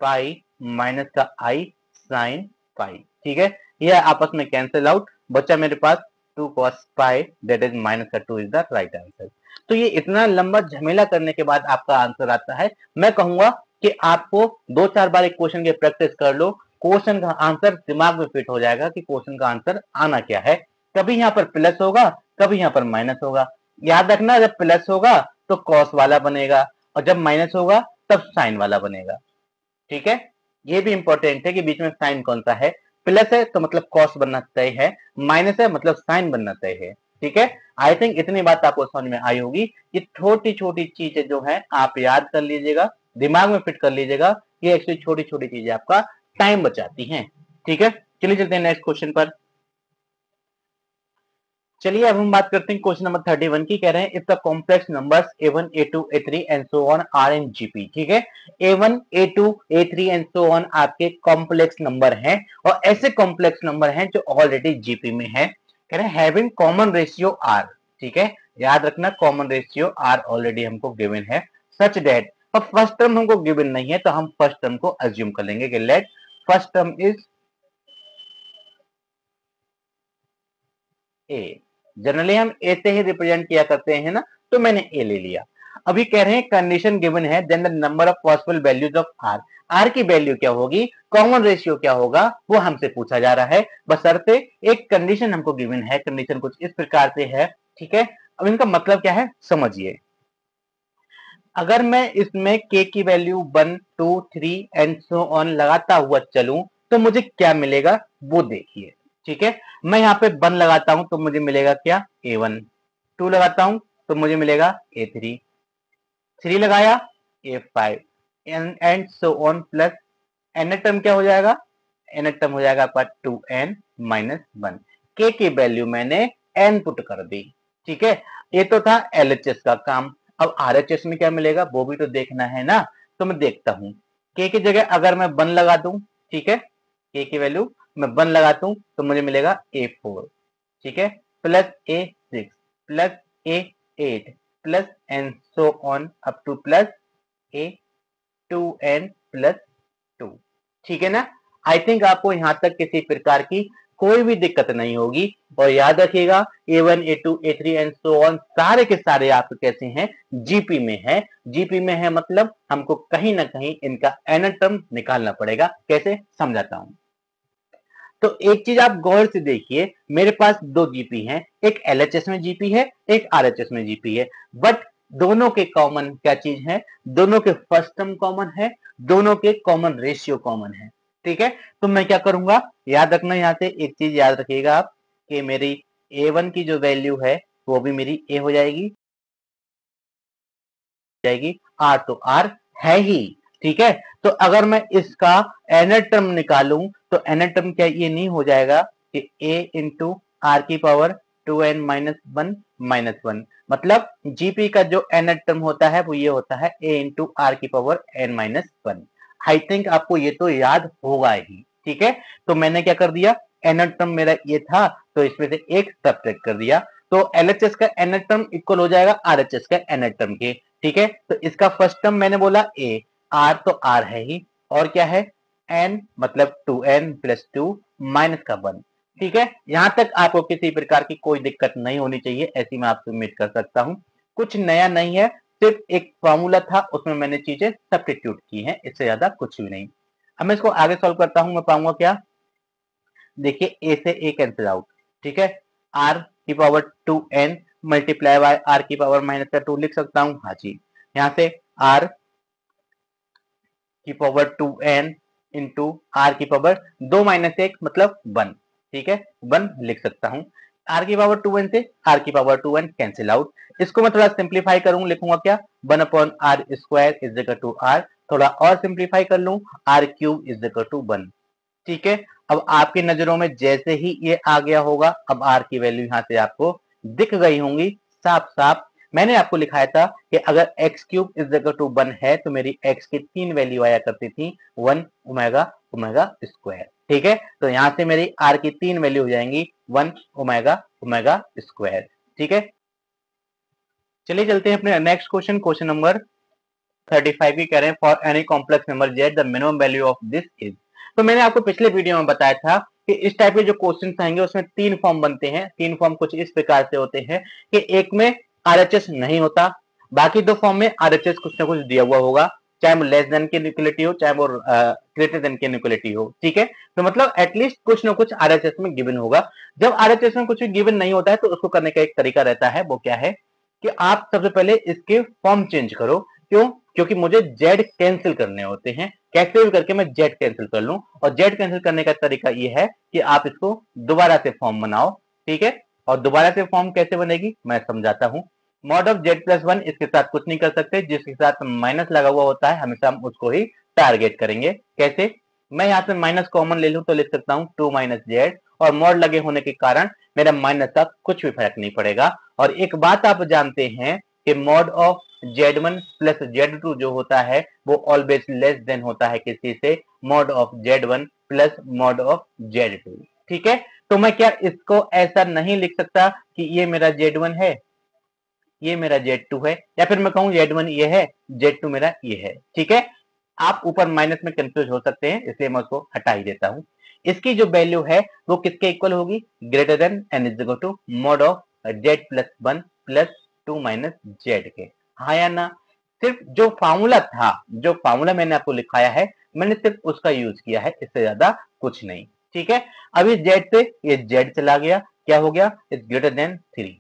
pi minus का आई साइन पाई। ठीक है, यह आपस में कैंसिल आउट, बचा मेरे पास 2 cos pi that is minus का 2 इज द राइट आंसर। तो ये इतना लंबा झमेला करने के बाद आपका आंसर आता है। मैं कहूंगा कि आपको 2-4 बार एक क्वेश्चन की प्रैक्टिस कर लो, क्वेश्चन का आंसर दिमाग में फिट हो जाएगा कि क्वेश्चन का आंसर आना क्या है। कभी यहाँ पर प्लस होगा, कभी यहाँ पर माइनस होगा, याद रखना जब प्लस होगा तो कॉस वाला बनेगा, और जब माइनस होगा तब साइन वाला बनेगा। ठीक है, ये भी इंपॉर्टेंट है कि बीच में साइन कौन सा है, प्लस है तो मतलब कॉस बनना तय है, माइनस है मतलब साइन बनना तय है। ठीक है, आई थिंक इतनी बात आपको समझ में आई होगी। ये छोटी छोटी चीजें जो है आप याद कर लीजिएगा, दिमाग में फिट कर लीजिएगा, ये एक्चुअली छोटी छोटी चीजें आपका टाइम बचाती हैं। ठीक है, चलिए चलते हैं नेक्स्ट क्वेश्चन पर। चलिए अब हम बात करते हैं क्वेश्चन नंबर 31 की। कह रहे हैं if the complex numbers a1 a2 a3 and so on are in GP. ठीक है, a1 a2 a3 and so on आपके कॉम्प्लेक्स नंबर हैं, और ऐसे कॉम्प्लेक्स नंबर हैं जो ऑलरेडी जीपी में है। कह रहे हैं हैविंग कॉमन रेशियो आर। ठीक है, याद रखना कॉमन रेशियो आर ऑलरेडी हमको गिवन है, सच दैट, अब फर्स्ट टर्म हमको गिवन नहीं है तो हम फर्स्ट टर्म को अज्यूम कर लेंगे कि let first term is a. Generally हम ए से ही रिप्रेजेंट किया करते हैं ना, तो मैंने ए ले लिया। अभी कह रहे हैं कंडीशन गिवन है, then the number of possible values of r. R की वैल्यू क्या होगी, कॉमन रेशियो क्या होगा, वो हमसे पूछा जा रहा है। बशर्ते एक कंडीशन हमको गिवन है, कंडीशन कुछ इस प्रकार से है, ठीक है। अब इनका मतलब क्या है समझिए। अगर मैं इसमें k की वैल्यू 1 2 3 एंड सो ऑन लगाता हुआ चलूं तो मुझे क्या मिलेगा वो देखिए, ठीक है। मैं यहाँ पे 1 लगाता हूं तो मुझे मिलेगा क्या, a1। 2 लगाता हूं तो मुझे मिलेगा a3। 3 लगाया a5 and so on plus n term क्या हो जाएगा, n टर्म हो जाएगा आपका 2n माइनस 1। k की वैल्यू मैंने n पुट कर दी, ठीक है। ये तो था LHS का काम। अब RHS में क्या मिलेगा वो भी तो देखना है ना, तो मैं देखता हूं। k की जगह अगर मैं 1 लगा दूं, ठीक है, k की वैल्यू मैं 1 लगाता हूं तो मुझे मिलेगा a4, ठीक है, plus a6 plus a8 plus and so on up two plus a2n plus 2, ठीक है ना। आई थिंक आपको यहां तक किसी प्रकार की कोई भी दिक्कत नहीं होगी। और याद रखिएगा a1 a2 a3 and so on सारे के सारे आपके कैसे हैं, जीपी में है। जीपी में है मतलब हमको कहीं ना कहीं इनका एन टर्म निकालना पड़ेगा। कैसे समझाता हूं। तो एक चीज आप गौर से देखिए, मेरे पास दो जीपी हैं, एक एलएचएस में जीपी है, एक आरएचएस में जीपी है। बट दोनों के कॉमन क्या चीज है, दोनों के फर्स्ट टर्म कॉमन है, दोनों के कॉमन रेशियो कॉमन है, ठीक है। तो मैं क्या करूंगा, याद रखना यहां से एक चीज याद रखिएगा आप कि मेरी a1 की जो वैल्यू है वो भी मेरी a हो जाएगी, आर तो आर है ही, ठीक है। तो अगर मैं इसका एनर टर्म निकालूं तो एनर टर्म क्या ये नहीं हो जाएगा कि a इंटू आर की पावर 2n माइनस वन, मतलब जीपी का जो एनर टर्म होता है वो ये होता है a इंटू आर की पावर n-1। आई थिंक आपको ये तो याद होगा ही, ठीक है। तो मैंने क्या कर दिया, एनर टर्म मेरा ये था तो इसमें से एक सब्ट्रैक्ट कर दिया, तो एलएचएस का एनर टर्म इक्वल हो जाएगा आरएचएस का एनर टर्म के, ठीक है। तो इसका फर्स्ट टर्म मैंने बोला a, r तो r है ही, और क्या है n मतलब 2n प्लस 2 माइनस का 1, ठीक है। यहां तक आपको किसी प्रकार की कोई दिक्कत नहीं होनी चाहिए, ऐसी मैं आपसे उम्मीद कर सकता हूं। कुछ नया नहीं है, सिर्फ एक फॉर्मूला था उसमें मैंने चीजें सब्स्टिट्यूट की हैं, इससे ज्यादा कुछ भी नहीं। अब मैं इसको आगे सॉल्व करता हूं, मैं पाऊंगा क्या, देखिए a से a कैंसिल आउट, ठीक है। r की power 2n multiply by r की पावर माइनस का 2 लिख सकता हूं, हाँ जी। यहाँ से r की पावर 2n इंटू आर की पावर 2 माइनस 1 मतलब 1, ठीक है, 1 लिख सकता हूं। r की पावर 2n से r की पावर 2n कैंसिल आउट। इसको मैं थोड़ा सिंप्लीफाई करूं, लिखूंगा क्या, 1 upon r square is equal to r, थोड़ा और सिंप्लीफाई कर लूं, r cube is equal to 1, ठीक है। अब आपकी नजरों में जैसे ही ये आ गया होगा, अब आर की वैल्यू यहां से आपको दिख गई होंगी साफ साफ। मैंने आपको लिखाया था कि अगर x cube is equal to 1 है तो मेरी एक्स की 3 वैल्यू आया करती थी, 1 ओमेगा ओमेगा स्क्वायर, ठीक है। तो यहां से मेरी आर की 3 वैल्यू हो जाएंगी 1 ओमेगा ओमेगा स्क्वायर, ठीक है। चलिए चलते हैं अपने नेक्स्ट क्वेश्चन, क्वेश्चन नंबर 35 की कह रहे हैं for any complex number Z the minimum value of this is. तो मैंने आपको पिछले वीडियो में बताया था कि इस टाइप के जो क्वेश्चन आएंगे उसमें 3 फॉर्म बनते हैं। 3 फॉर्म कुछ इस प्रकार से होते हैं कि एक में आरएचएस नहीं होता, बाकी 2 फॉर्म में आरएचएस कुछ ना कुछ दिया हुआ होगा, चाहे वो लेस देन की इक्वलिटी हो चाहे वो ग्रेटर देन की इक्वलिटी हो, ठीक है। तो मतलब एटलीस्ट कुछ ना कुछ आरएचएस में गिवन होगा। जब आरएचएस में कुछ भी गिवन नहीं होता है तो उसको करने का एक तरीका रहता है, वो क्या है कि आप सबसे पहले इसके फॉर्म चेंज करो। क्यों, क्योंकि मुझे जेड कैंसिल करने होते हैं, कैसे भी करके मैं जेड कैंसिल कर लूं। और जेड कैंसिल करने का तरीका ये है कि आप इसको दोबारा से फॉर्म बनाओ, ठीक है। और दोबारा से फॉर्म कैसे बनेगी मैं समझाता हूं। मॉड ऑफ जेड प्लस 1 इसके साथ कुछ नहीं कर सकते, जिसके साथ माइनस लगा हुआ होता है हमेशा हम उसको ही टारगेट करेंगे। कैसे, मैं यहाँ से माइनस कॉमन ले लूं तो लिख सकता हूं 2 माइनस जेड, और मॉड लगे होने के कारण मेरा माइनस का कुछ भी फर्क नहीं पड़ेगा। और एक बात आप जानते हैं कि mod of z1 plus z2 जो होता है वो ऑलवेज लेस देन होता है किसी से mod of z1 plus mod of z2, ठीक है। तो मैं क्या इसको ऐसा नहीं लिख सकता कि ये मेरा z1 है ये मेरा z2 है, या फिर मैं कहूं z1 ये है z2 मेरा ये है, ठीक है। आप ऊपर माइनस में कंफ्यूज हो सकते हैं, इसलिए मैं उसको हटा ही देता हूं। इसकी जो वैल्यू है वो किसके इक्वल होगी, greater than n is equal to mod of z plus 1 plus 2 minus z के। हाँ या ना? सिर्फ जो फार्मूला था, जो फार्मूला मैंने आपको लिखाया है, मैंने सिर्फ उसका यूज किया है, इससे ज्यादा कुछ नहीं। ठीक है, अब इस जेड से ये जेड चला गया, क्या हो गया? Is greater than 3।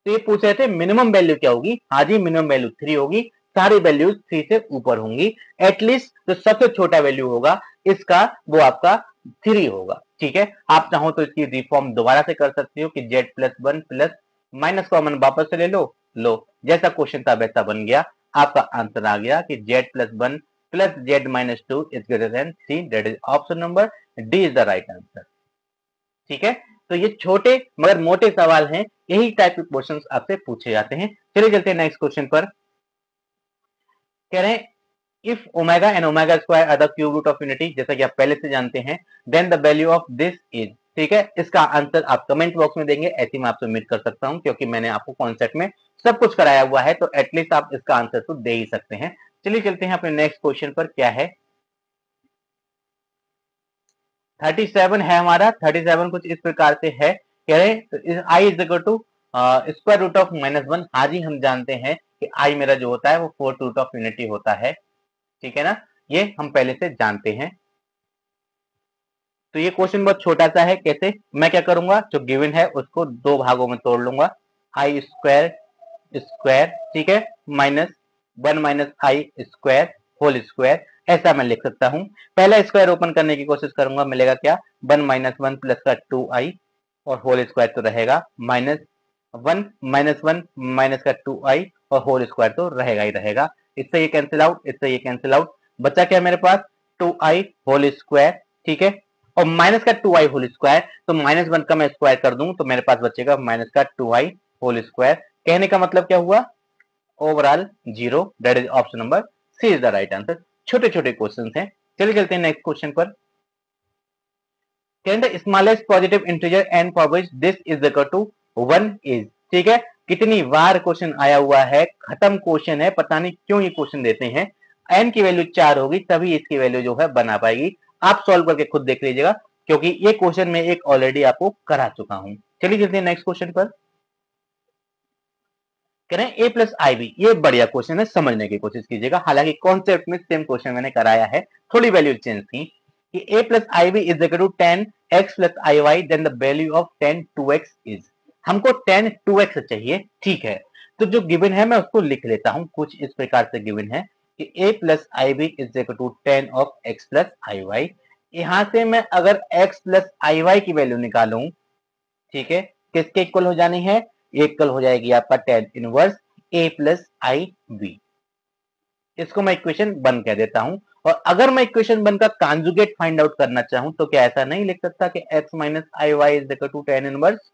तो ये पूछ रहे थे मिनिमम वैल्यू क्या होगी? हाँ जी, मिनिमम वैल्यू 3 होगी, सारी वैल्यूज 3 से ऊपर होंगी। एटलीस्ट जो सबसे छोटा वैल्यू होगा इसका, वो आपका 3 होगा। ठीक है, आप चाहो तो इसकी रिफॉर्म दोबारा से कर सकते हो कि Z plus one plus minus common वापस से ले लो, जैसा क्वेश्चन था वैसा बन गया, आपका आंसर आ गया कि Z plus one plus Z minus two is greater than 3, that is option number D is the right answer. ठीक है, तो ये छोटे मगर मोटे सवाल हैं, यही टाइप के क्वेश्चंस आपसे पूछे जाते हैं। चलिए चलते हैं नेक्स्ट क्वेश्चन पर। कह रहे हैं if omega and omega square are the cube root of unity, जैसा कि आप पहले से जानते हैं, then the value of this is. ठीक है, इसका आंसर आप कमेंट बॉक्स में देंगे, ऐसी मैं आपसे उम्मीद कर सकता हूं, क्योंकि मैंने आपको कॉन्सेप्ट में सब कुछ कराया हुआ है, तो एटलीस्ट आप इसका आंसर तो दे ही सकते हैं। चलिए चलते हैं अपने नेक्स्ट क्वेश्चन पर। क्या है? 37 है हमारा। 37 कुछ इस प्रकार से है, कह रहे i is equal to square root of minus one. हाँ जी, हम जानते हैं कि आई मेरा जो होता है वो फोर्थ रूट ऑफ यूनिटी होता है। ठीक है ना, ये हम पहले से जानते हैं। तो ये क्वेश्चन बहुत छोटा सा है। कैसे? मैं क्या करूंगा, जो गिवन है उसको दो भागों में तोड़ लूंगा, आई स्क्वायर स्क्वायर, ठीक है, माइनस वन माइनस आई स्क्वायर होल स्क्वायर, ऐसा मैं लिख सकता हूं। पहला स्क्वायर ओपन करने की कोशिश करूंगा, मिलेगा क्या? वन माइनस वन प्लस का टू आई और होल स्क्वायर तो रहेगा, माइनस वन माइनस का टू आई और होल स्क्वायर तो रहेगा ही रहेगा। इससे ये कैंसिल आउट, इससे ये कैंसिल आउट, बचा क्या मेरे पास? Two i whole square. ठीक है, और माइनस का टू आई होल स्क्वायर, तो माइनस वन का मैं स्क्वायर कर दूं तो मेरे पास बचेगा माइनस का टू आई होल स्क्वायर। कहने का मतलब क्या हुआ? Overall zero, that is option number C is the right answer. छोटे छोटे क्वेश्चन हैं। चलिए चलते हैं नेक्स्ट क्वेश्चन पर। The smallest positive integer n for which this is equal to 1 is. ठीक है, कितनी बार क्वेश्चन आया हुआ है, खत्म क्वेश्चन है, पता नहीं क्यों ये क्वेश्चन देते हैं। एन की वैल्यू 4 होगी तभी इसकी वैल्यू जो है बना पाएगी। आप सॉल्व करके खुद देख लीजिएगा, क्योंकि ये क्वेश्चन में एक ऑलरेडी आपको करा चुका हूं। चलिए चलते हैं नेक्स्ट क्वेश्चन पर। कह रहे हैं ए प्लस आई बी, ये बढ़िया क्वेश्चन है, समझने की कोशिश कीजिएगा। हालांकि कॉन्सेप्ट में सेम क्वेश्चन मैंने कराया है, थोड़ी वैल्यू चेंज थी कि a plus i b is equal to 10 x plus i y, then the value of 10 2x is. हमको 10 2x चाहिए। ठीक है, तो जो गिवन है मैं उसको लिख लेता हूं, कुछ इस प्रकार से गिवन है कि a plus i b is equal to 10 of x plus i y. यहां से मैं अगर एक्स प्लस आई वाई की वैल्यू निकालूं, ठीक है, किसके इक्वल हो जानी है? इक्वल हो जाएगी आपका ten inverse a plus i B. इसको मैं इक्वेशन वन कह देता हूं। और अगर मैं इक्वेशन वन का कॉन्जुगेट फाइंड आउट करना चाहूं तो क्या ऐसा नहीं लिख सकता कि x minus i y is equal to tan inverse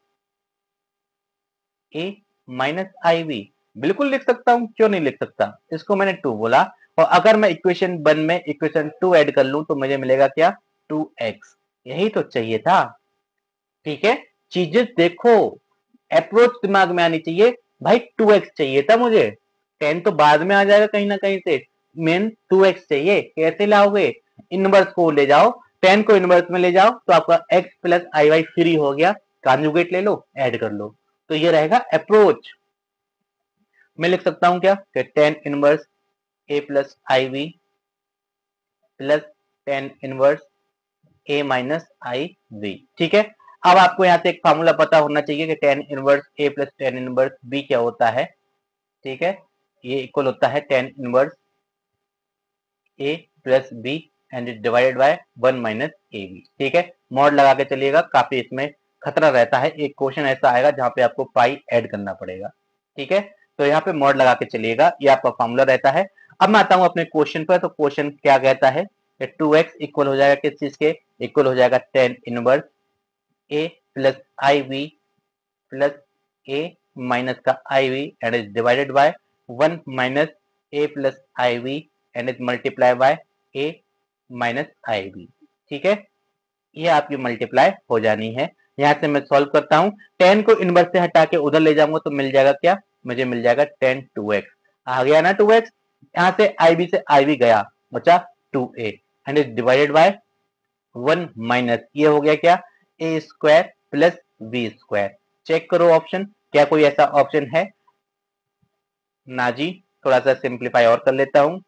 a minus i b? बिल्कुल लिख सकता हूं, क्यों नहीं लिख सकता? इसको मैंने टू बोला, और अगर मैं इक्वेशन वन में इक्वेशन टू ऐड कर लूं तो मुझे मिलेगा क्या? Two x. यही तो चाहिए था। ठीक है, चीजें देखो, अप्रोच दिमाग में आनी चाहिए। भाई 2x चाहिए था मुझे, 10 तो बाद में आ जाएगा कहीं ना कहीं से, मेन 2x चाहिए। कैसे लाओगे? इनवर्स को ले जाओ, 10 को इनवर्स में ले जाओ तो आपका x plus i Y free हो गया, कॉन्जुगेट ले लो, ऐड कर लो, तो ये रहेगा अप्रोच। मैं लिख सकता हूं क्या कि 10 inverse a plus i v plus 10 inverse a minus i v. ठीक है, अब आपको यहाँ से एक फार्मूला पता होना चाहिए कि ten inverse a plus tan inverse b क्या होता है। ठीक है, ये इक्वल होता है tan inverse a plus b and divided by one minus a b. ठीक है, मॉड लगा के चलिएगा, काफी इसमें खतरा रहता है, एक क्वेश्चन ऐसा आएगा जहां पे आपको पाई ऐड करना पड़ेगा। ठीक है, तो यहाँ पे मॉड लगा के चलिएगा, ये आपका फार्मूला रहता है। अब मैं आता हूँ अपने क्वेश्चन पर। तो क्वेश्चन क्या कहता है? टू एक्स इक्वल हो जाएगा किस चीज के? इक्वल हो जाएगा tan inverse a plus i v plus a minus का i v and is divided by one minus a plus i v and is multiply by a minus i v. ठीक है, ये आपकी मल्टीप्लाई हो जानी है। यहां से मैं सॉल्व करता हूं, 10 को इनवर्स से हटा के उधर ले जाऊंगा तो मिल जाएगा क्या? मुझे मिल जाएगा 10 2x। आ गया ना 2x? यहां से आई से आई बी गया, बचा 2a and is divided by one minus, ये हो गया क्या? A square plus b square. Check करो ऑप्शन, क्या कोई ऐसा ऑप्शन है? ना जी, थोड़ा सा सिंप्लीफाई और कर लेता हूं,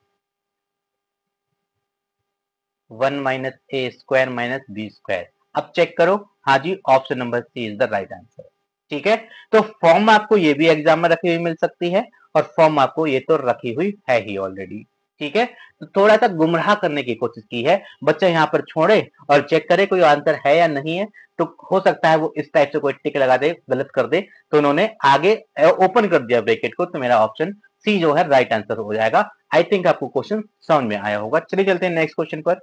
1 minus a square minus b square. अब चेक करो, हाँ जी option number C is the right answer. ठीक है, तो फॉर्म आपको ये भी एग्जाम में रखी हुई मिल सकती है और फॉर्म आपको ये तो रखी हुई है ही ऑलरेडी। ठीक है, तो थोड़ा सा गुमराह करने की कोशिश की है, बच्चा यहाँ पर छोड़े और चेक करे कोई आंसर है या नहीं है, तो हो सकता है वो इस टाइप से कोई टिक लगा दे, गलत कर दे, तो उन्होंने आगे ओपन कर दिया ब्रैकेट को, तो मेरा ऑप्शन सी जो है राइट आंसर हो जाएगा। आई थिंक आपको क्वेश्चन समझ में आया होगा। चलिए चलते हैं नेक्स्ट क्वेश्चन पर।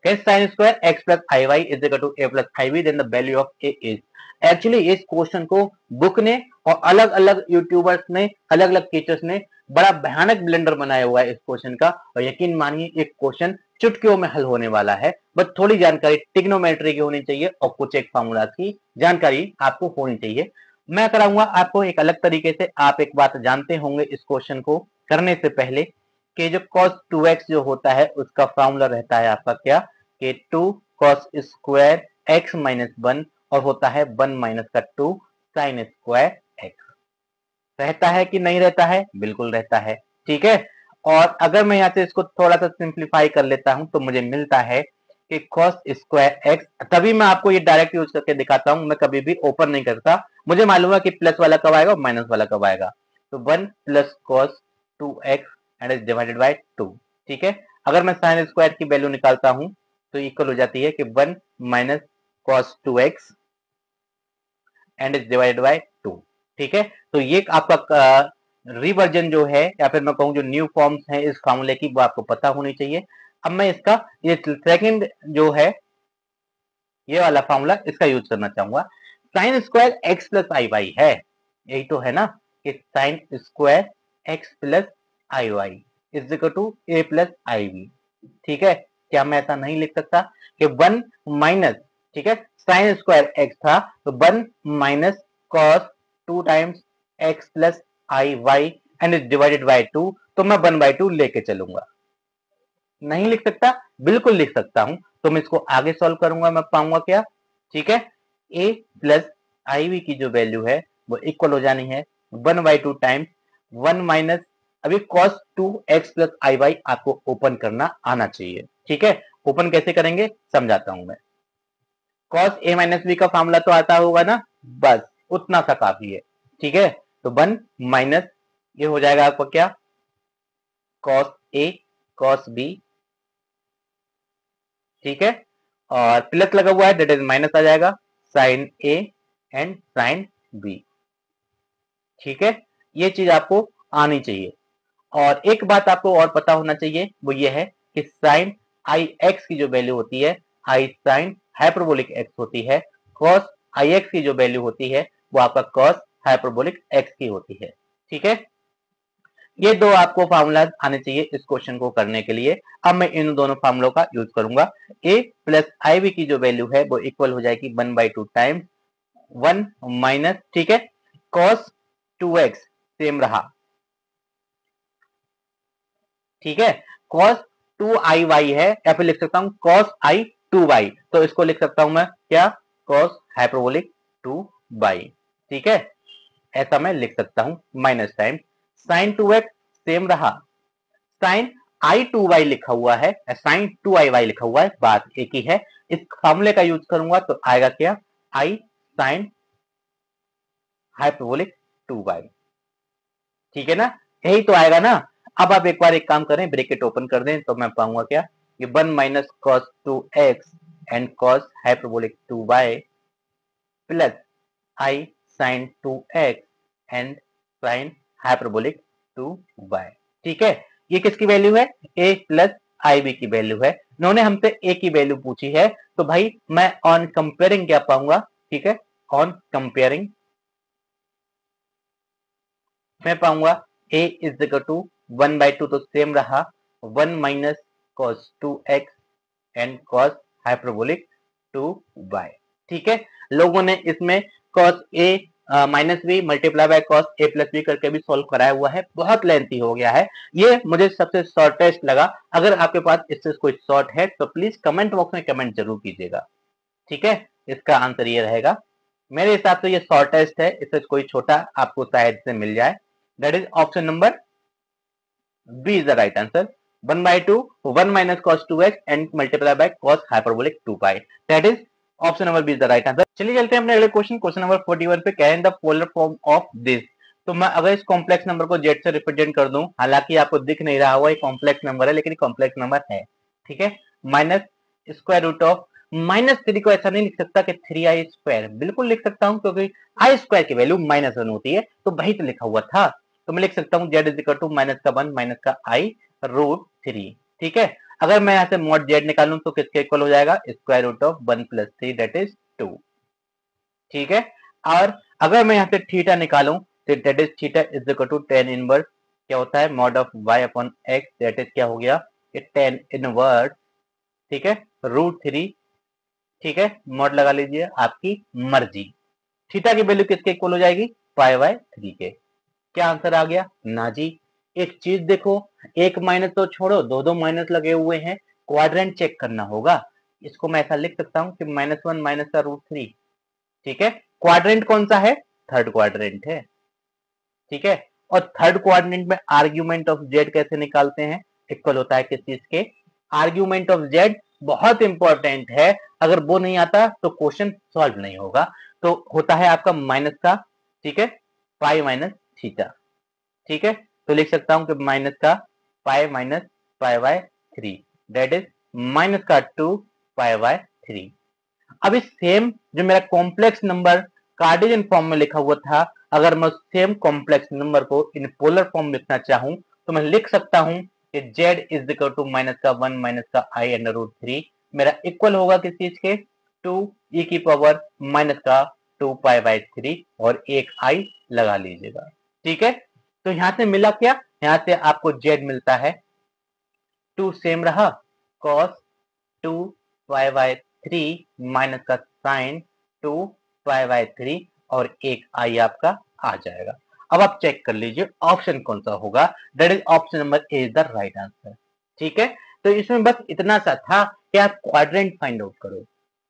sin square x plus iy is equal to a plus ib, then the value of a is। Actually इस क्वेश्चन को बुक ने और अलग अलग यूट्यूबर्स ने, अलग अलग टीचर्स ने बड़ा भयानक ब्लेंडर बनाया हुआ है इस क्वेश्चन का, और यकीन मानिए एक क्वेश्चन चुटकियों में हल होने वाला है। बस थोड़ी जानकारी ट्रिग्नोमेट्री की होनी चाहिए और कुछ एक फार्मूलाज की जानकारी आपको होनी चाहिए। मैं कराऊंगा आपको एक अलग तरीके से। आप एक बात जानते होंगे इस क्वेश्चन को करने से पहले कि जो cos 2x जो होता है उसका फार्मूला रहता है आपका क्या, कि 2 cos स्क्वायर x माइनस 1 और होता है 1 माइनस का 2 sin स्क्वायर x। रहता है कि नहीं रहता है? बिल्कुल रहता है। ठीक है, और अगर मैं यहाँ से इसको थोड़ा सा सिंप्लीफाई कर लेता हूं तो मुझे मिलता है कि cos स्क्वायर x, तभी मैं आपको ये डायरेक्ट यूज करके दिखाता हूं, मैं कभी भी ओपन नहीं करता, मुझे मालूम है कि प्लस वाला कब आएगा और माइनस वाला कब आएगा। तो 1 plus cos 2x and is divided by 2। ठीक है, अगर मैं साइन स्क्वायर की वैल्यू निकालता हूं तो इक्वल हो जाती है कि 1 minus cos 2x and is divided by 2। ठीक है, तो ये आपका रिवर्जन जो है, या फिर मैं कहूं जो न्यू फॉर्म्स है इस फार्मूले की, वो आपको पता होनी चाहिए। अब मैं इसका ये सेकंड जो है ये वाला फार्मूला इसका यूज करना चाहूंगा। Sine square x plus i y है, यही तो है ना, कि sine square x plus i y is equal to a plus i b. ठीक है, क्या मैं ऐसा नहीं लिख सकता कि 1 माइनस, ठीक है, साइन स्क्वायर एक्स था तो 1 minus cos 2 times x plus i y and is divided by 2, तो मैं 1/2 लेके चलूंगा। नहीं लिख सकता? बिल्कुल लिख सकता हूं। तो मैं इसको आगे सॉल्व करूंगा, मैं पाऊंगा क्या, ठीक है, a प्लस आई वी की जो वैल्यू है वो इक्वल हो जानी है 1/2 टाइम्स 1 माइनस, अभी cos 2x plus i Y आपको ओपन करना आना चाहिए। ठीक है, ओपन कैसे करेंगे समझाता हूं मैं। cos a माइनस बी का फॉर्मूला तो आता होगा ना, बस उतना सा काफी है। ठीक है, तो 1 माइनस ये हो जाएगा आपको क्या, cos a cos b, ठीक है, और प्लस लगा हुआ है दैट इज माइनस आ जाएगा sine a and sine b. ठीक है, ये चीज आपको आनी चाहिए। और एक बात आपको और पता होना चाहिए, वो ये है कि साइन आई एक्स की जो वैल्यू होती है, आई साइन हाइपरबोलिक एक्स होती है, कॉस आई एक्स की जो वैल्यू होती है वो आपका कॉस हाइपरबोलिक एक्स की होती है। ठीक है, ये दो आपको फार्मूला आने चाहिए इस क्वेश्चन को करने के लिए। अब मैं इन दोनों फार्मूलों का यूज करूंगा। a प्लस आई बी की जो वैल्यू है वो इक्वल हो जाएगी 1/2 टाइम्स 1 माइनस, ठीक है, cos 2x सेम रहा, ठीक है, cos 2iy है, या फिर लिख सकता हूं cos i 2y, तो इसको लिख सकता हूं मैं क्या, cos हाइपरबोलिक 2y। ठीक है, ऐसा मैं लिख सकता हूं minus time sin 2x same रहा, साइन आई 2y लिखा हुआ है, साइन 2iy लिखा हुआ है, बात एक ही है। इस फार्मूले का यूज करूंगा तो आएगा क्या, आई साइन हाइपरबोलिक 2y। ठीक है ना, यही तो आएगा ना। अब आप एक बार एक काम करें, ब्रैकेट ओपन कर दें, तो मैं पाऊंगा क्या, ये 1 minus cos 2x and cos hyperbolic 2y plus i sine 2x and sine hyperbolic 2y। ठीक है, ये किसकी वैल्यू है, a प्लस आई बी की वैल्यू है। इन्होंने हमसे a की वैल्यू पूछी है, तो भाई मैं ऑन कंपेयरिंग क्या पाऊंगा, ठीक है, ऑन कंपेयरिंग मैं पाऊंगा a इज इक्वल टू 1/2 तो सेम रहा, 1 minus cos 2x and cos hyperbolic 2y। ठीक है, लोगों ने इसमें cos a minus b multiply by cos a plus b करके भी सॉल्व कराया हुआ है, बहुत लेंथी हो गया है, ये मुझे सबसे शॉर्टेस्ट लगा। अगर आपके पास इससे कोई शॉर्ट है तो प्लीज कमेंट बॉक्स में कमेंट जरूर कीजिएगा। ठीक है, इसका आंसर ये रहेगा, मेरे हिसाब से ये शॉर्टेस्ट है, इससे कोई छोटा आपको शायद से मिल जाए। That is option number B is the right answer. 1/2 1 minus cos 2x and multiply by cos hyperbolic 2 pi, that is option number B is the right answer. चलिए चलते हैं अपने अगले क्वेश्चन, क्वेश्चन नंबर 41 पे। कह the polar form of this. तो मैं अगर इस कॉम्प्लेक्स नंबर को जेड से रिप्रेजेंट कर दूं, हालांकि आपको दिख नहीं रहा होगा ये कॉम्प्लेक्स नंबर है, लेकिन कॉम्प्लेक्स नंबर है, ठीक है। माइनस स्क्वायर रूट ऑफ -3 को ऐसा नहीं लिख सकता कि 3i², बिल्कुल लिख सकता हूं, क्योंकि i² की वैल्यू -1 होती है, तो वही तो लिखा हुआ था। तो मैं लिख सकता हूं z is equal to -1 minus का i रूट 3, ठीक है। अगर मैं यहां से मॉड जेड निकालूं तो किसके इक्वल हो जाएगा, square root of 1 + 3 that is 2, ठीक है। और अगर मैं यहां से थीटा निकालूं तो that is theta is equal to tan inverse क्या होता है, mod of y upon x, that is क्या हो गया, ये tan इनवर्स, ठीक है, रूट 3, ठीक है। मॉड लगा लीजिए, आपकी मर्जी। थीटा की वैल्यू किसके इक्वल हो जाएगी, π/3 के। क्या आंसर आ गया ना जी। एक चीज देखो, एक माइनस तो छोड़ो, दो माइनस लगे हुए हैं, क्वाड्रेंट चेक करना होगा। इसको मैं ऐसा लिख सकता हूं कि -1 माइनस का रूट 3, ठीक है। क्वाड्रेंट कौन सा है, थर्ड क्वाड्रेंट है, ठीक है। और थर्ड क्वाड्रेंट में आर्ग्यूमेंट ऑफ जेड कैसे निकालते हैं, इक्वल होता है किस चीज के, आर्ग्यूमेंट ऑफ जेड बहुत इंपॉर्टेंट है, अगर वो नहीं आता तो क्वेश्चन सॉल्व नहीं होगा। तो होता है आपका माइनस का, ठीक है, पाई माइनस थीटा, ठीक है। तो लिख सकता हूं कि माइनस का pi minus π/3, that is minus का 2π/3। अब इस सेम जो मेरा कॉम्प्लेक्स नंबर कार्टेशियन फॉर्म में लिखा हुआ था, अगर मैं सेम कॉम्प्लेक्स नंबर को इन पोलर फॉर्म में लिखना चाहूं तो मैं लिख सकता हूं कि z is equal to -1 minus का i अंडर रूट 3 मेरा इक्वल होगा किस चीज के, 2e की पावर माइनस का 2π/3 और एक i लगा लीजिएगा, ठीक है। तो यहां से मिला क्या, यहां से आपको z मिलता है 2 सेम रहा, cos 2π/3 माइनस का साइन 2π/3 और एक आई आपका आ जाएगा। अब आप चेक कर लीजिए ऑप्शन कौन सा होगा, that is option number A is the right answer, ठीक है। तो इसमें बस इतना सा था कि आप क्वाड्रेंट फाइंड आउट करो,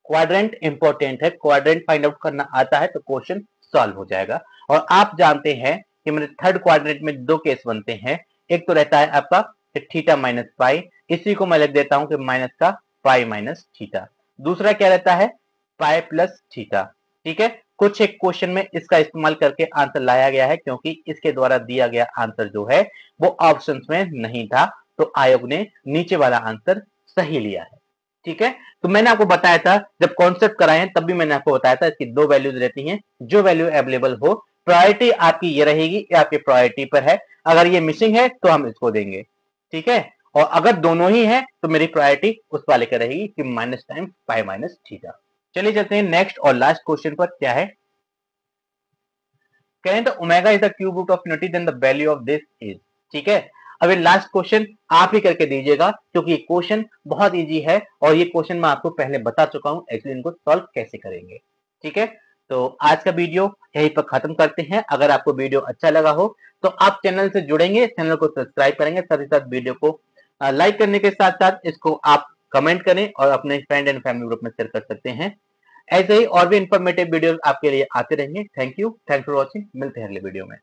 क्वाड्रेंट इंपॉर्टेंट है, क्वाड्रेंट फाइंड आउट करना आता है तो क्वेश्चन सॉल्व हो जाएगा। और आप जानते हैं कि मेरे थर्ड क्वाड्रेंट में दो केस बनते हैं, एक तो रहता है आपका थीटा माइनस पाई, इसी को मैं लिख देता हूं कि माइनस का पाई माइनस थीटा। दूसरा क्या रहता है, पाई प्लस थीटा, ठीक है। कुछ एक क्वेश्चन में इसका इस्तेमाल करके आंसर लाया गया है, क्योंकि इसके द्वारा दिया गया आंसर जो है वो ऑप्शंस में नहीं था, तो आयोग ने नीचे वाला आंसर सही लिया है, ठीक है। तो मैंने आपको बताया था, जब कॉन्सेप्ट कराए हैं तब भी मैंने आपको बताया था इसकी दो वैल्यूज रहती हैं, जो वैल्यू अवेलेबल हो, प्रायोरिटी आपकी ये रहेगी, ये आपकी प्रायोरिटी पर है, अगर ये मिसिंग है तो हम इसको देंगे, ठीक है। और अगर दोनों ही है तो मेरी प्रायोरिटी उस वाले का रहेगी कि minus times pi minus theta. चलिए चलते हैं नेक्स्ट और लास्ट क्वेश्चन पर। क्या है, कहें तो omega is the cube root of unity then the value of this is, ठीक है। अब ये लास्ट क्वेश्चन आप ही करके दीजिएगा, क्योंकि ये क्वेश्चन बहुत इजी है और ये क्वेश्चन मैं आपको पहले बता चुका हूं एक्चुअली इनको सॉल्व कैसे करेंगे, ठीक है। तो आज का वीडियो यहीं पर खत्म करते हैं। अगर आपको वीडियो अच्छा लगा हो तो आप चैनल से जुड़ेंगे, चैनल को सब्सक्राइब करेंगे, साथ ही साथ वीडियो को लाइक करने के साथ साथ इसको आप कमेंट करें और अपने फ्रेंड एंड फैमिली ग्रुप में शेयर कर सकते हैं। ऐसे ही और भी इंफॉर्मेटिव वीडियो आपके लिए आते रहेंगे। Thank you, thanks for watching, मिलते हैं अगले वीडियो में।